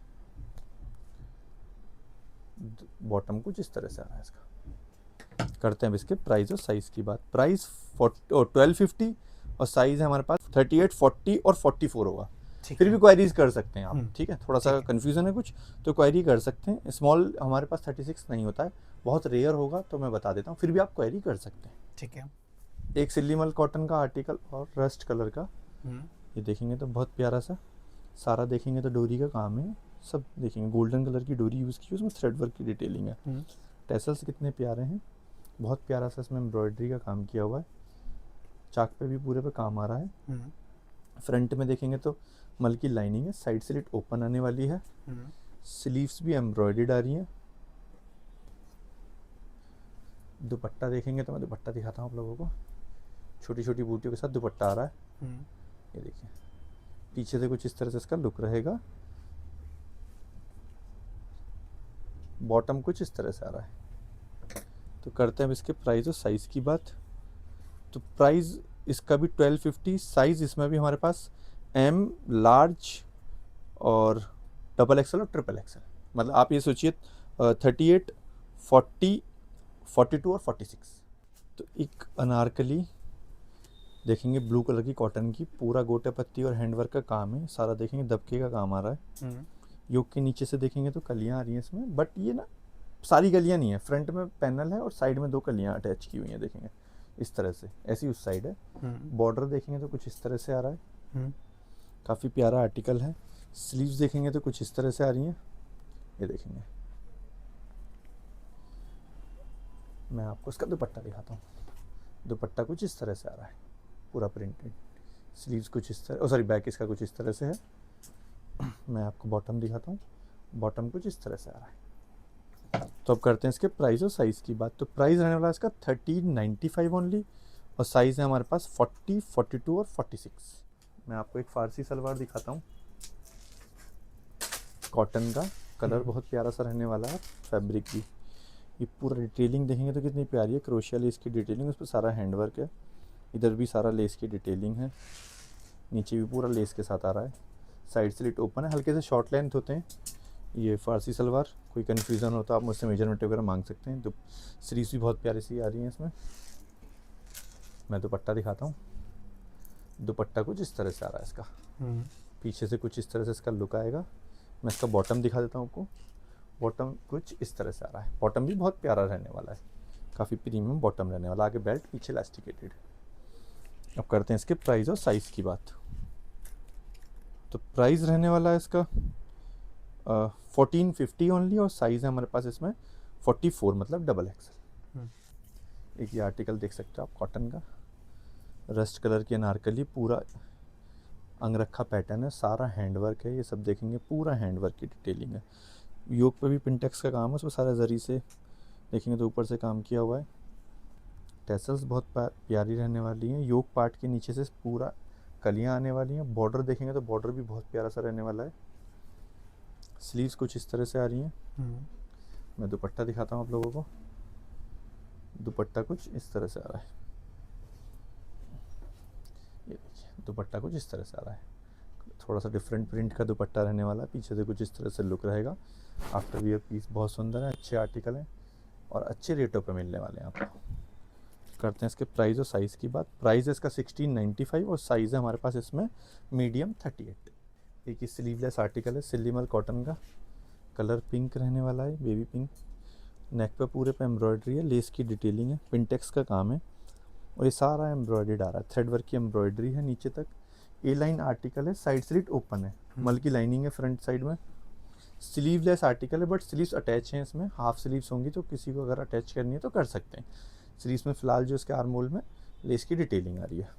बॉटम कुछ इस तरह से आ रहा है इसका। करते हैं इसके प्राइस और साइज़ की बात। प्राइस 1250 और साइज़ है हमारे पास 38, 40 और 44 होगा। फिर भी क्वेरीज कर सकते हैं आप, ठीक है। थोड़ा सा कन्फ्यूज़न है कुछ तो क्वेरी कर सकते हैं। स्मॉल हमारे पास 36 नहीं होता है, बहुत रेयर होगा तो मैं बता देता हूँ, फिर भी आप क्वेरी कर सकते हैं, ठीक है। एक सिल्लीमल कॉटन का आर्टिकल और रस्ट कलर का। ये देखेंगे तो बहुत प्यारा सा, सारा देखेंगे तो डोरी का काम है, सब देखेंगे गोल्डन कलर की डोरी यूज़ की, उसमें थ्रेड वर्क की डिटेलिंग है। टेसल्स कितने प्यारे हैं, बहुत प्यारा सा इसमें एम्ब्रॉयडरी का काम किया हुआ है। चाक पे भी पूरे पे काम आ रहा है। फ्रंट में देखेंगे तो मल की लाइनिंग है, साइड स्लिट ओपन आने वाली है। स्लीव्स भी एम्ब्रॉयडर्ड आ रही हैं। दुपट्टा देखेंगे तो मैं दुपट्टा दिखाता हूँ आप लोगों को, छोटी छोटी बूटियों के साथ दुपट्टा आ रहा है। ये देखिए पीछे से कुछ इस तरह से इसका लुक रहेगा। बॉटम कुछ इस तरह से आ रहा है। तो करते हैं अब इसके प्राइस और साइज़ की बात। तो प्राइस इसका भी 1250, साइज़ इसमें भी हमारे पास एम, लार्ज और डबल एक्सएल और ट्रिपल एक्सएल। मतलब आप ये सोचिए 38, 40, 42 और 46। तो एक अनारकली देखेंगे ब्लू कलर की कॉटन की, पूरा गोटे पत्ती और हैंडवर्क का काम है सारा, देखेंगे दबके का काम आ रहा है। योक के नीचे से देखेंगे तो कलियाँ आ रही हैं इसमें, बट ये ना सारी कलियाँ नहीं है, फ्रंट में पैनल है और साइड में 2 कलियाँ अटैच की हुई हैं, देखेंगे इस तरह से, ऐसी उस साइड है। बॉर्डर देखेंगे तो कुछ इस तरह से आ रहा है, काफ़ी प्यारा आर्टिकल है। स्लीव्स देखेंगे तो कुछ इस तरह से आ रही हैं, ये देखेंगे। मैं आपको इसका दुपट्टा दिखाता हूँ। दुपट्टा कुछ इस तरह से आ रहा है, पूरा प्रिंटेड। स्लीव्स कुछ इस तरह, सॉरी बैक इसका कुछ इस तरह से है। मैं आपको बॉटम दिखाता हूँ, बॉटम कुछ इस तरह से आ रहा है। तो अब करते हैं इसके प्राइस और साइज़ की बात। तो प्राइस रहने वाला है इसका 1395 ओनली, और साइज़ है हमारे पास 40, 42 और 46। मैं आपको एक फारसी सलवार दिखाता हूँ, कॉटन का, कलर बहुत प्यारा सा रहने वाला है, फैब्रिक की। ये पूरा डिटेलिंग देखेंगे तो कितनी प्यारी है, क्रोशिया लेस की डिटेलिंग, उस पर सारा हैंडवर्क है, इधर भी सारा लेस की डिटेलिंग है, नीचे भी पूरा लेस के साथ आ रहा है, साइड स्लिट ओपन है, हल्के से शॉर्ट लेंथ होते हैं। ये फारसी सलवार, कोई कन्फ्यूज़न हो तो आप मुझसे मेजरमेंट वगैरह मांग सकते हैं। तो स्लीव्स भी बहुत प्यारी सी आ रही हैं इसमें। मैं दुपट्टा दिखाता हूँ, दुपट्टा कुछ इस तरह से आ रहा है इसका, पीछे से कुछ इस तरह से इसका लुक आएगा। मैं इसका बॉटम दिखा देता हूँ आपको, बॉटम कुछ इस तरह से आ रहा है, बॉटम भी बहुत प्यारा रहने वाला है, काफ़ी प्रीमियम बॉटम रहने वाला, आगे बेल्ट पीछे इलास्टिकेटेड। अब करते हैं इसके प्राइस और साइज़ की बात। तो प्राइस रहने वाला है इसका 1450 ओनली, और साइज़ है हमारे पास इसमें 44, मतलब डबल एक्सल। एक ये आर्टिकल देख सकते हो आप, कॉटन का, रस्ट कलर की अनारकली, पूरा अंगरखा पैटर्न है, सारा हैंडवर्क है, ये सब देखेंगे पूरा हैंडवर्क की डिटेलिंग है। योक पे भी पिंटेक्स का काम है, उसमें सारा जरी से देखेंगे तो ऊपर से काम किया हुआ है। टेसल्स बहुत प्यारी रहने वाली हैं, योक पार्ट के नीचे से पूरा कलियां आने वाली हैं। बॉर्डर देखेंगे तो बॉर्डर भी बहुत प्यारा सा रहने वाला है। स्लीव्स कुछ इस तरह से आ रही हैं। मैं दुपट्टा दिखाता हूँ आप लोगों को, दुपट्टा कुछ इस तरह से आ रहा है, ये देखिए दुपट्टा कुछ इस तरह से आ रहा है, थोड़ा सा डिफरेंट प्रिंट का दुपट्टा रहने वाला है, पीछे से कुछ इस तरह से लुक रहेगा। आफ्टर वियर पीस बहुत सुंदर है, अच्छे आर्टिकल हैं और अच्छे रेटों पे मिलने वाले हैं आपको। करते हैं इसके प्राइस और साइज़ की बात। प्राइस है इसका 1695 और साइज़ है हमारे पास इसमें मीडियम 38। एक ही स्लीवलेस आर्टिकल है, सिल्लीमल कॉटन का, कलर पिंक रहने वाला है, बेबी पिंक। नेक पे पूरे पे एम्ब्रॉयडरी है, लेस की डिटेलिंग है, पिंटेक्स का काम है और ये सारा एम्ब्रॉयडर्ड आ रहा है, थ्रेड वर्क की एम्ब्रॉयडरी है नीचे तक। ए लाइन आर्टिकल है, साइड स्लिट ओपन है, मल की लाइनिंग है फ्रंट साइड में। स्लीवलेस आर्टिकल है बट स्लीव्स अटैच हैं इसमें, हाफ स्लीव्स होंगी तो किसी को अगर अटैच करनी है तो कर सकते हैं। स्लीव्स में फ़िलहाल जो इसके आर्म होल में लेस की डिटेलिंग आ रही है।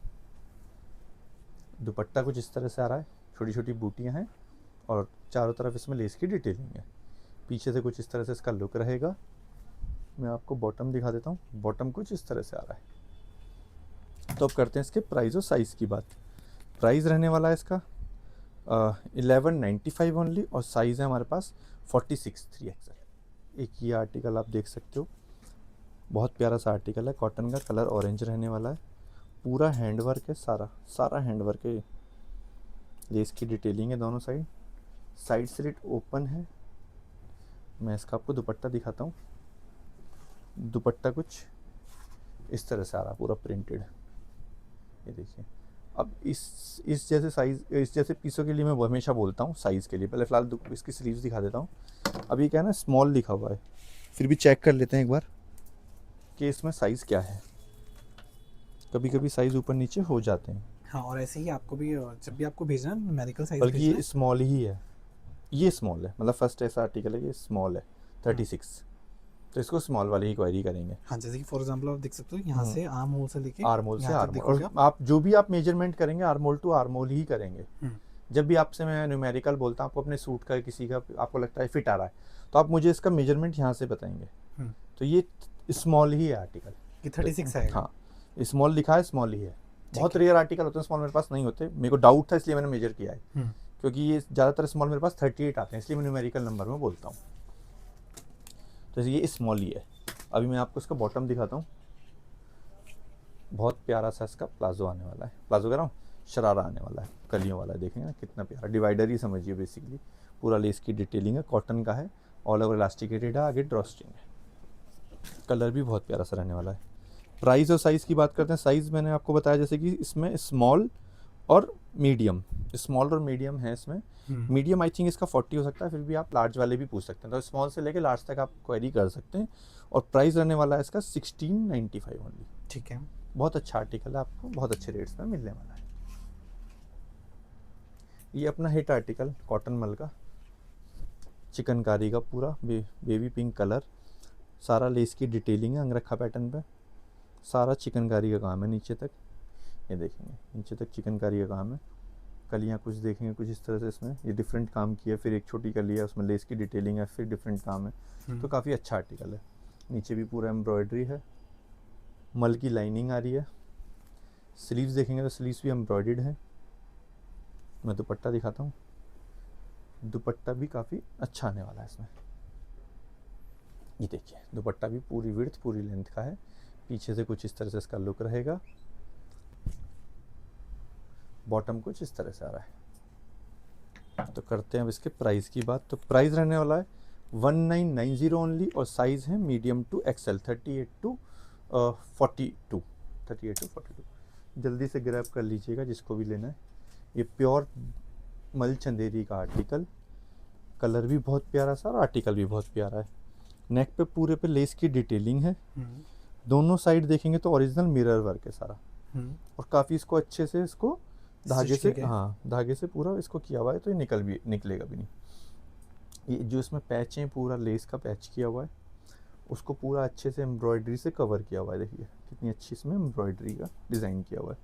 दुपट्टा कुछ इस तरह से आ रहा है, छोटी छोटी बूटियाँ हैं और चारों तरफ इसमें लेस की डिटेलिंग है। पीछे से कुछ इस तरह से इसका लुक रहेगा। मैं आपको बॉटम दिखा देता हूँ, बॉटम कुछ इस तरह से आ रहा है। तो अब करते हैं इसके प्राइस और साइज़ की बात। प्राइस रहने वाला है इसका 1195 ओनली और साइज़ है हमारे पास 46 3XL। एक ये आर्टिकल आप देख सकते हो, बहुत प्यारा सा आर्टिकल है, कॉटन का, कलर ऑरेंज रहने वाला है, पूरा हैंडवर्क है, सारा हैंडवर्क है, लेस की डिटेलिंग है दोनों साइड, साइड स्लिट ओपन है। मैं इसका आपको दुपट्टा दिखाता हूँ, दुपट्टा कुछ इस तरह से आ रहा है, पूरा प्रिंटेड, ये देखिए। अब इस जैसे साइज़, इस जैसे पीसों के लिए मैं हमेशा बोलता हूँ साइज़ के लिए, पहले फ़िलहाल इसकी स्लीव्स दिखा देता हूँ। अभी क्या है ना, स्मॉल लिखा हुआ है, फिर भी चेक कर लेते हैं एक बार कि इसमें साइज़ क्या है। कभी कभी साइज़ ऊपर नीचे हो जाते हैं। हाँ, और ऐसे ही आपको भी जब भी आपको भेजना है मेडिकल साइज बल्कि भेजना ये स्मॉल ही है, ये स्मॉल है, मतलब फर्स्ट ऐसा आर्टिकल है कि स्मॉल है 36, तो इसको स्मॉल वाली ही क्वेरी करेंगे। हाँ, जैसे कि फॉर एग्जांपल आप देख सकते हो यहाँ से आर्म होल से लेके आर्म होल से यहाँ तक आर्म होल, देखोगे और आप जो भी आप मेजरमेंट करेंगे arm hole to arm hole ही करेंगे। जब भी आपसे मैं न्यूमेरिकल बोलता हूँ, आपको अपने सूट का किसी का आपको लगता है फिट आ रहा है, तो आप मुझे इसका मेजरमेंट यहाँ से बताएंगे। तो ये स्मॉल ही है आर्टिकल, कि 36 है। हाँ, स्मॉल लिखा है, स्मॉल ही है। बहुत रेयर आर्टिकल होते हैं स्मॉल, मेरे पास नहीं होते, मेरे को डाउट था इसलिए मैंने मेजर किया है, क्योंकि ये ज़्यादातर स्मॉल मेरे पास 38 आते हैं, इसलिए मैं न्यूमेरिकल नंबर में बोलता हूँ। तो ये स्मॉल ही है। अभी मैं आपको इसका बॉटम दिखाता हूँ, बहुत प्यारा सा इसका प्लाजो आने वाला है, प्लाजो कह रहा हूँ, शरारा आने वाला है, कलियों वाला है, देखेंगे ना कितना प्यारा, डिवाइडर ही समझिए बेसिकली। पूरा लेस की डिटेलिंग है, कॉटन का है, ऑल ओवर इलास्टिकेटेड है, आगे ड्रॉस्ट्रिंग है, कलर भी बहुत प्यारा सा रहने वाला है। प्राइस और साइज़ की बात करते हैं। साइज़ मैंने आपको बताया जैसे कि इसमें स्मॉल और मीडियम, स्मॉल और मीडियम है इसमें। मीडियम आई थिंक इसका 40 हो सकता है, फिर भी आप लार्ज वाले भी पूछ सकते हैं, तो स्मॉल से लेके लार्ज तक आप क्वेरी कर सकते हैं। और प्राइस रहने वाला है इसका 1695 ओनली। ठीक है। बहुत अच्छा आर्टिकल है, आपको बहुत अच्छे रेट्स में मिलने वाला है। ये अपना हिट आर्टिकल कॉटन मल का चिकनकारी का पूरा बेबी पिंक कलर, सारा लेस की डिटेलिंग है अंगरखा पैटर्न पे, सारा चिकनकारी का काम है नीचे तक। ये देखेंगे नीचे तक चिकनकारी का काम है। कलियाँ कुछ देखेंगे कुछ इस तरह से, इसमें ये डिफरेंट काम किया, फिर एक छोटी कली है उसमें लेस की डिटेलिंग है, फिर डिफरेंट काम है। तो काफ़ी अच्छा आर्टिकल है। नीचे भी पूरा एम्ब्रॉयडरी है, मल की लाइनिंग आ रही है। स्लीव्स देखेंगे तो स्लीव्स भी एम्ब्रॉयडर्ड है। मैं दुपट्टा दिखाता हूँ, दुपट्टा भी काफ़ी अच्छा आने वाला है इसमें। ये देखिए दुपट्टा भी पूरी विड्थ पूरी लेंथ का है, पीछे से कुछ इस तरह से इसका लुक रहेगा, बॉटम कुछ इस तरह से आ रहा है। तो करते हैं अब इसके प्राइस की बात। तो प्राइस रहने वाला है 1990 ओनली, और साइज़ है मीडियम टू एक्सेल 38 टू 42। जल्दी से ग्रैब कर लीजिएगा जिसको भी लेना है। ये प्योर मल चंदेरी का आर्टिकल, कलर भी बहुत प्यारा सा और आर्टिकल भी बहुत प्यारा है। नेक पे पूरे पे लेस की डिटेलिंग है, दोनों साइड देखेंगे तो ओरिजिनल मिरर वर्क है सारा, और काफ़ी इसको अच्छे से इसको धागे से, हाँ धागे से पूरा इसको किया हुआ है, तो ये निकलेगा भी नहीं। ये जो इसमें पैच है पूरा लेस का पैच किया हुआ है, उसको पूरा अच्छे से एम्ब्रॉयडरी से कवर किया हुआ है। देखिए कितनी अच्छी इसमें एम्ब्रॉयडरी का डिज़ाइन किया हुआ है।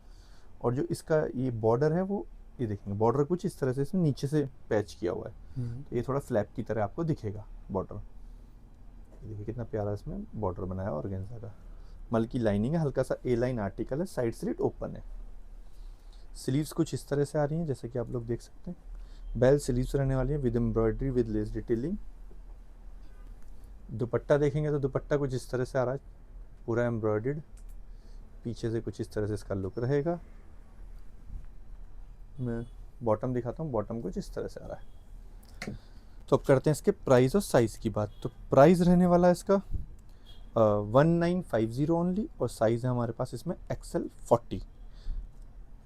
और जो इसका ये बॉर्डर है वो, ये देखेंगे बॉर्डर कुछ इस तरह से इसमें नीचे से पैच किया हुआ है, तो ये थोड़ा फ्लैप की तरह आपको दिखेगा बॉर्डर। देखिए कितना प्यारा इसमें बॉर्डर बनाया है ऑर्गेन्जा का। मल की लाइनिंग है, हल्का सा ए लाइन आर्टिकल है, साइड स्लिट ओपन है। स्लीव्स कुछ इस तरह से आ रही हैं जैसे कि आप लोग देख सकते हैं। बेल स्लीव्स रहने वाली है with embroidery with less detailing. दुपट्टा देखेंगे तो दुपट्टा कुछ इस तरह से आ रहा है, पूरा एम्ब्रॉयडर्ड, पीछे से कुछ इस तरह से इसका लुक रहेगा। मैं बॉटम दिखाता हूँ, बॉटम कुछ इस तरह से आ रहा है। तो अब करते हैं इसके प्राइस और साइज़ की बात। तो प्राइस रहने वाला है इसका 1950 ओनली, और साइज़ है हमारे पास इसमें एक्सेल 40।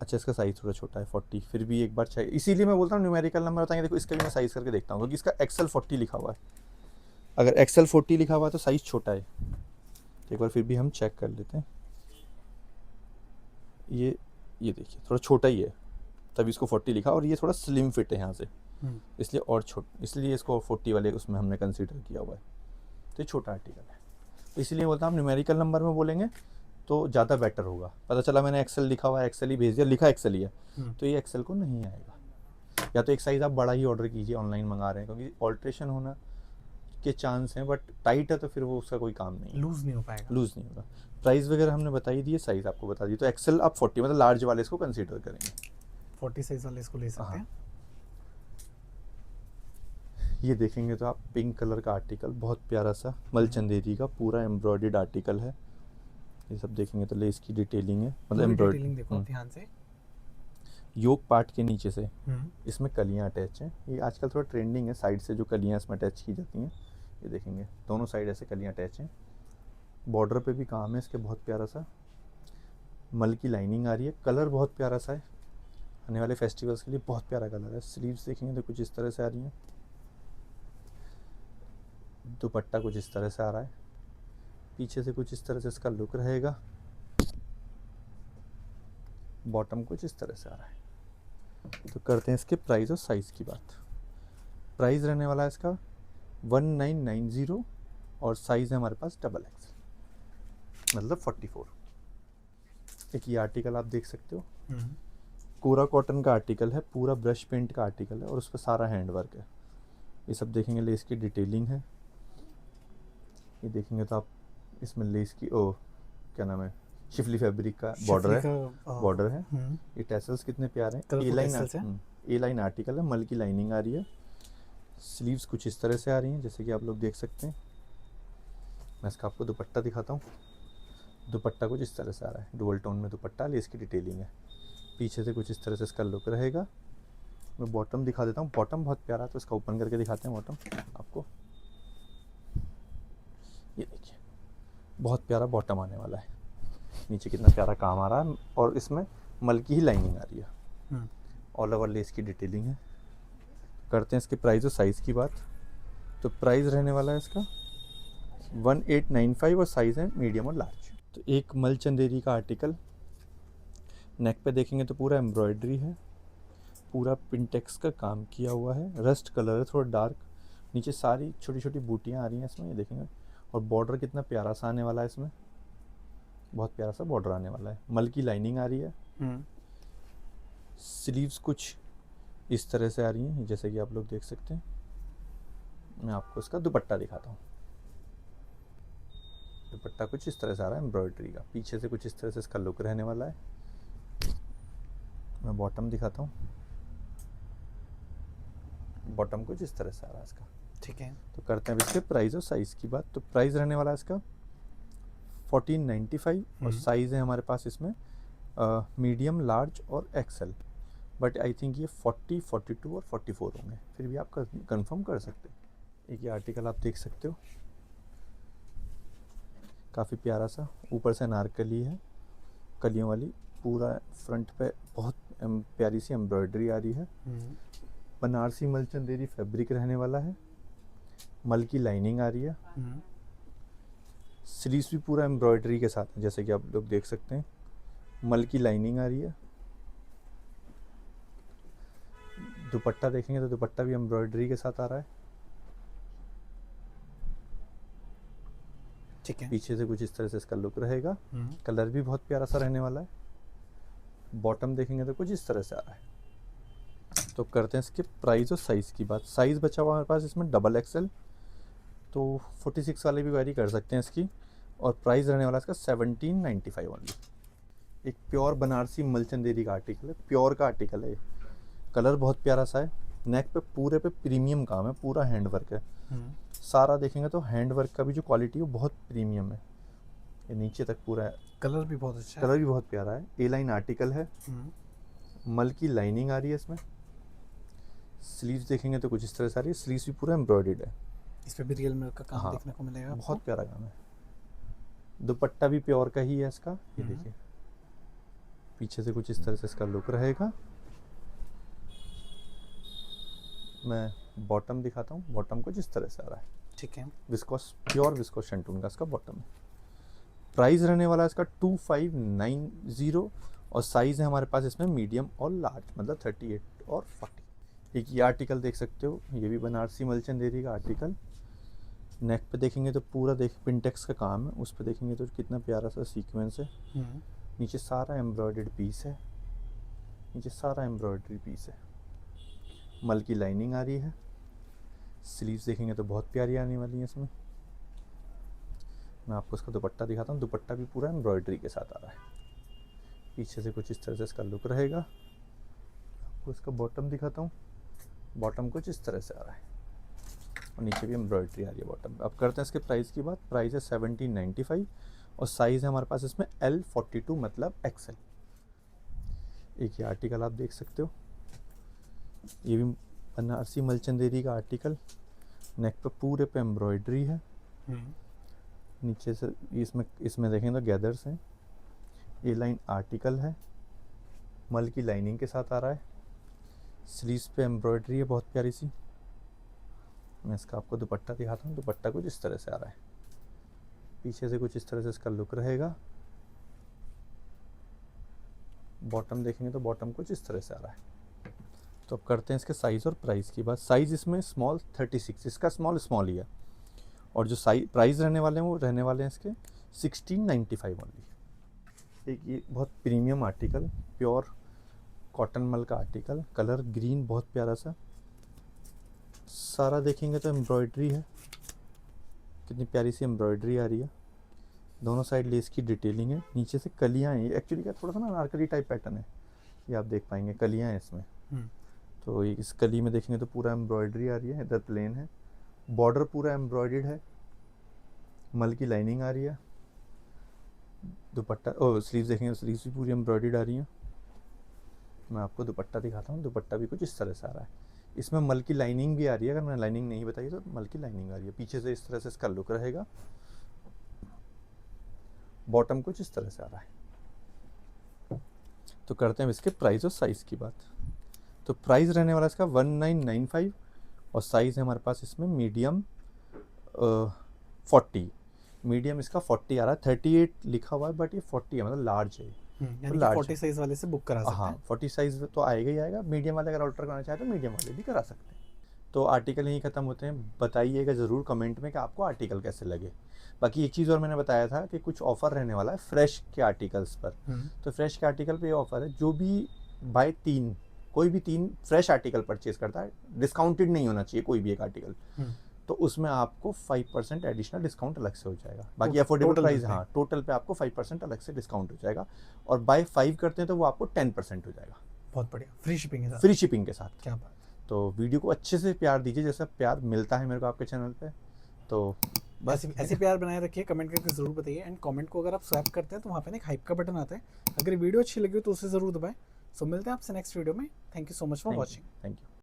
अच्छा इसका साइज़ थोड़ा छोटा है 40, फिर भी एक बार चाहिए, इसीलिए मैं बोलता हूँ न्यूमेरिकल नंबर बताएंगे। देखो इसका भी मैं साइज़ करके देखता हूँ, क्योंकि इसका एक्सेल 40 लिखा हुआ है। अगर एक्सेल 40 लिखा हुआ है तो साइज़ छोटा है। एक बार फिर भी हम चेक कर लेते हैं। ये देखिए थोड़ा छोटा ही है, तभी इसको 40 लिखा, और ये थोड़ा स्लिम फिट है यहाँ से, इसलिए और इसलिए इसको 40 वाले उसमें हमने कंसीडर किया हुआ है। तो ये छोटा आर्टिकल है, तो इसलिए बोलता हूँ हम न्यूमेरिकल नंबर में बोलेंगे तो ज़्यादा बेटर होगा। पता चला मैंने एक्सेल लिखा हुआ है, एक्सेल ही भेज दिया, लिखा एक्सेल ही है, तो ये एक्सेल को नहीं आएगा। या तो एक साइज़ आप बड़ा ही ऑर्डर कीजिए, ऑनलाइन मंगा रहे हैं, क्योंकि ऑल्ट्रेशन होना के चांस हैं, बट टाइट है तो फिर वो उसका कोई काम नहीं है, लूज़ नहीं हो पाएगा। लूज़ नहीं होगा। प्राइस वगैरह हमने बताई दी है, साइज़ आपको बता दी, तो एक्सेल आप 40 मतलब लार्ज वाले इसको कंसीडर करेंगे। 40 साइज वाले इसको ले सकते हैं। ये देखेंगे तो आप पिंक कलर का आर्टिकल, बहुत प्यारा सा मल चंदेरी का पूरा एम्ब्रॉयडर्ड आर्टिकल है। ये सब देखेंगे तो लेस की डिटेलिंग है, मतलब डिटेलिंग देखो ध्यान से। योक पार्ट के नीचे से इसमें कलियां अटैच हैं। ये आजकल थोड़ा ट्रेंडिंग है, साइड से जो कलियां इसमें अटैच की जाती हैं, ये देखेंगे दोनों साइड ऐसे कलियां अटैच हैं। बॉर्डर पे भी काम है इसके बहुत प्यारा सा, मल की लाइनिंग आ रही है, कलर बहुत प्यारा सा है, आने वाले फेस्टिवल्स के लिए बहुत प्यारा कलर है। स्लीव्स देखेंगे तो कुछ इस तरह से आ रही हैं, दुपट्टा कुछ इस तरह से आ रहा है, पीछे से कुछ इस तरह से इसका लुक रहेगा, बॉटम कुछ इस तरह से आ रहा है। तो करते हैं इसके प्राइस और साइज़ की बात। प्राइस रहने वाला है इसका 1990, और साइज़ है हमारे पास डबल एक्सेल मतलब 44। एक ये आर्टिकल आप देख सकते हो, कोरा कॉटन का आर्टिकल है, पूरा ब्रश पेंट का आर्टिकल है, और उस पर सारा हैंड वर्क है। ये सब देखेंगे लेस की डिटेलिंग है। ये देखेंगे तो आप इसमें लेस की क्या नाम है, शिफली फैब्रिक का बॉर्डर है। ये टैसल्स कितने प्यारे हैं, ए लाइन आर्टिकल है, मल की लाइनिंग आ रही है। स्लीव्स कुछ इस तरह से आ रही हैं जैसे कि आप लोग देख सकते हैं। मैं इसका आपको दुपट्टा दिखाता हूँ। दुपट्टा कुछ इस तरह से आ रहा है, डुअल टोन में दुपट्टा, लेस की डिटेलिंग है, पीछे से कुछ इस तरह से इसका लुक रहेगा। मैं बॉटम दिखा देता हूँ, बॉटम बहुत प्यारा है, तो इसका ओपन करके दिखाते हैं बॉटम आपको। ये देखिए बहुत प्यारा बॉटम आने वाला है। नीचे कितना प्यारा काम आ रहा है और इसमें मल की ही लाइनिंग आ रही है। हम्म, ऑल ओवर लेस की डिटेलिंग है। करते हैं इसके प्राइस और साइज़ की बात। तो प्राइस रहने वाला है इसका 1895 और साइज़ है मीडियम और लार्ज। तो एक मल चंदेरी का आर्टिकल, नेक पे देखेंगे तो पूरा एम्ब्रॉयडरी है, पूरा पिंटेक्स का काम किया हुआ है, रस्ट कलर है थोड़ा डार्क, नीचे सारी छोटी छोटी बूटियाँ आ रही हैं इसमें, ये देखेंगे। और बॉर्डर कितना प्यारा सा आने वाला है इसमें, बहुत प्यारा सा बॉर्डर आने वाला है। मल की लाइनिंग आ रही है। स्लीव्स कुछ इस तरह से आ रही हैं जैसे कि आप लोग देख सकते हैं। मैं आपको इसका दुपट्टा दिखाता हूँ। दुपट्टा कुछ इस तरह से आ रहा है एम्ब्रॉयडरी का, पीछे से कुछ इस तरह से इसका लुक रहने वाला है। मैं बॉटम दिखाता हूँ। बॉटम कुछ इस तरह से आ रहा है इसका। ठीक है। तो करते हैं अब इसके प्राइस और साइज़ की बात। तो प्राइस रहने वाला है इसका 1495 और साइज़ है हमारे पास इसमें मीडियम, लार्ज और एक्सेल। बट आई थिंक ये 40, 42 और 44 होंगे, फिर भी आप कंफर्म कर सकते हैं। एक ये आर्टिकल आप देख सकते हो, काफ़ी प्यारा सा, ऊपर से अनारकली है, कलियों वाली, पूरा फ्रंट पे बहुत प्यारी सी एम्ब्रॉयडरी आ रही है। बनारसी मल चंदेरी फैब्रिक रहने वाला है, मल की लाइनिंग आ रही है। स्लीव्स भी पूरा एम्ब्रॉयडरी के साथ है जैसे कि आप लोग देख सकते हैं, मल की लाइनिंग आ रही है। दुपट्टा देखेंगे तो दुपट्टा भी एम्ब्रॉयडरी के साथ आ रहा है। ठीक है। पीछे से कुछ इस तरह से इसका लुक रहेगा। कलर भी बहुत प्यारा सा रहने वाला है। बॉटम देखेंगे तो कुछ इस तरह से आ रहा है। तो करते हैं इसके प्राइस और साइज़ की बात। साइज़ बचा हुआ हमारे पास इसमें डबल एक्सेल, तो 46 वाले भी वेरी कर सकते हैं इसकी। और प्राइस रहने वाला इसका 1795 ओनली। एक प्योर बनारसी मलचंदेरी का आर्टिकल है, प्योर का आर्टिकल है। कलर बहुत प्यारा सा है। नेक पे पूरे पे प्रीमियम काम है, पूरा हैंड वर्क है। सारा देखेंगे तो हैंड वर्क का भी जो क्वालिटी है वो बहुत प्रीमियम है। ये नीचे तक पूरा है। कलर भी बहुत अच्छा है। कलर भी बहुत प्यारा है। ए लाइन आर्टिकल है। मल की लाइनिंग आ रही है इसमें। स्लीव्स देखेंगे तो कुछ इस तरह से आ रही है। स्लीव्स भी पूरा एम्ब्रॉयडर्ड है। इस पे भी रियल मिरर का काम हाँ, देखने को मिलेगा आपको। बहुत प्यारा काम है। दुपट्टा भी प्योर का ही है इसका, ये देखिए। पीछे से कुछ इस तरह से इसका लुक रहेगा। मैं बॉटम दिखाता हूँ। बॉटम कुछ इस तरह से आ रहा है। ठीक है। विस्कोस, प्योर विस्कोस शेंटून का इसका बॉटम है। प्राइस रहने वाला है इसका 2590 और साइज़ है हमारे पास इसमें मीडियम और लार्ज, मतलब 38 और 40। एक ये आर्टिकल देख सकते हो, ये भी बनारसी मलचंदेरी का आर्टिकल। नेक पे देखेंगे तो पूरा पिंटेक्स का काम है, उस पर देखेंगे तो कितना प्यारा सा सीक्वेंस है। नीचे सारा एम्ब्रॉयडर्ड पीस है। नीचे सारा एम्ब्रॉयडरी पीस है। मल की लाइनिंग आ रही है। स्लीव्स देखेंगे तो बहुत प्यारी आने वाली है इसमें। मैं आपको इसका दुपट्टा दिखाता हूँ। दुपट्टा भी पूरा एम्ब्रॉयडरी के साथ आ रहा है। पीछे से कुछ इस तरह से इसका लुक रहेगा। आपको इसका बॉटम दिखाता हूँ। बॉटम कुछ इस तरह से आ रहा है और नीचे भी एम्ब्रॉयडरी आ रही है बॉटम। अब करते हैं इसके प्राइस की बात। प्राइस है 1795 और साइज़ है हमारे पास इसमें L42 मतलब एक्सेल। एक ये आर्टिकल आप देख सकते हो, ये भी बनारसी मलचंदेरी का आर्टिकल। नेक पे पूरे पे एम्ब्रॉयडरी है। नीचे से इसमें देखें तो गैदर्स हैं। ए लाइन आर्टिकल है, मल की लाइनिंग के साथ आ रहा है। स्लीव्स पे एम्ब्रॉयडरी है बहुत प्यारी सी। मैं इसका आपको दुपट्टा दिखाता हूँ। दुपट्टा कुछ इस तरह से आ रहा है। पीछे से कुछ इस तरह से इसका लुक रहेगा। बॉटम देखेंगे तो बॉटम कुछ इस तरह से आ रहा है। तो अब करते हैं इसके साइज़ और प्राइस की बात। साइज़ इसमें स्मॉल 36, इसका स्मॉल ही है। और जो प्राइस रहने वाले हैं वो रहने वाले हैं इसके 1695 ओनली। एक ये बहुत प्रीमियम आर्टिकल, प्योर कॉटन मल का आर्टिकल। कलर ग्रीन बहुत प्यारा सा। सारा देखेंगे तो एम्ब्रॉयडरी है। कितनी प्यारी सी एम्ब्रॉयडरी आ रही है। दोनों साइड लेस की डिटेलिंग है। नीचे से कलियाँ हैं। एक्चुअली क्या थोड़ा सा ना अनारकली टाइप पैटर्न है, ये आप देख पाएंगे। कलियाँ हैं इसमें। तो इस कली में देखेंगे तो पूरा एम्ब्रॉयडरी आ रही है। इधर प्लेन है। बॉर्डर पूरा एम्ब्रॉयडर्ड है। मल की लाइनिंग आ रही है। दुपट्टा स्लीव्स देखेंगे तो स्लीव्स भी पूरी एम्ब्रॉयडर्ड आ रही हैं। मैं आपको दुपट्टा दिखाता हूँ। दुपट्टा भी कुछ इस तरह से आ रहा है। इसमें मल की लाइनिंग भी आ रही है। अगर मैं लाइनिंग नहीं बताई तो मल की लाइनिंग आ रही है। पीछे से इस तरह से इसका लुक रहेगा। बॉटम कुछ इस तरह से आ रहा है। तो करते हैं इसके प्राइस और साइज़ की बात। तो प्राइस रहने वाला इसका 1995 और साइज़ है हमारे पास इसमें मीडियम 40, मीडियम इसका 40 आ रहा है, 38 लिखा हुआ है बट ये 40 है, मतलब लार्ज है। यानी कि large 40 साइज वाले से बुक करा सकते हाँ हैं। 40 साइज़ तो आएगा ही आएगा। मीडियम वाले अगर ऑल्टर करना चाहे तो मीडियम वाले भी करा सकते हैं। तो आर्टिकल यहीं ख़त्म होते हैं। बताइएगा ज़रूर कमेंट में कि आपको आर्टिकल कैसे लगे। बाकी एक चीज़ और मैंने बताया था कि कुछ ऑफ़र रहने वाला है फ्रेश के आर्टिकल्स पर। तो फ्रेश के आर्टिकल पे ये ऑफ़र है, जो भी बाय 3 कोई भी 3 फ्रेश आर्टिकल परचेज़ करता है, डिस्काउंटेड नहीं होना चाहिए कोई भी एक आर्टिकल, तो उसमें आपको 5% एडिशनल डिस्काउंट अलग से हो जाएगा। बाकी affordable total price, bill pay. हाँ टोटल पे आपको 5% अलग से डिस्काउंट हो जाएगा। और बाय 5 करते हैं तो वो आपको 10% हो जाएगा बहुत बढ़िया, फ्री शिपिंग के साथ। फ्री शिपिंग के साथ। क्या बात। तो वीडियो को अच्छे से प्यार दीजिए, जैसा प्यार मिलता है मेरे को आपके चैनल पे। तो बस ऐसे प्यार बनाए रखिए, कमेंट करके ज़रूर बताइए। एंड कमेंट को अगर आप स्वैप करते हैं तो वहाँ पे ना एक हाइप का बटन आता है, अगर वीडियो अच्छी लगी हो तो उसे ज़रूर दबाएं। सो मिलते हैं आपसे नेक्स्ट वीडियो में। Thank you so much for watching. Thank you.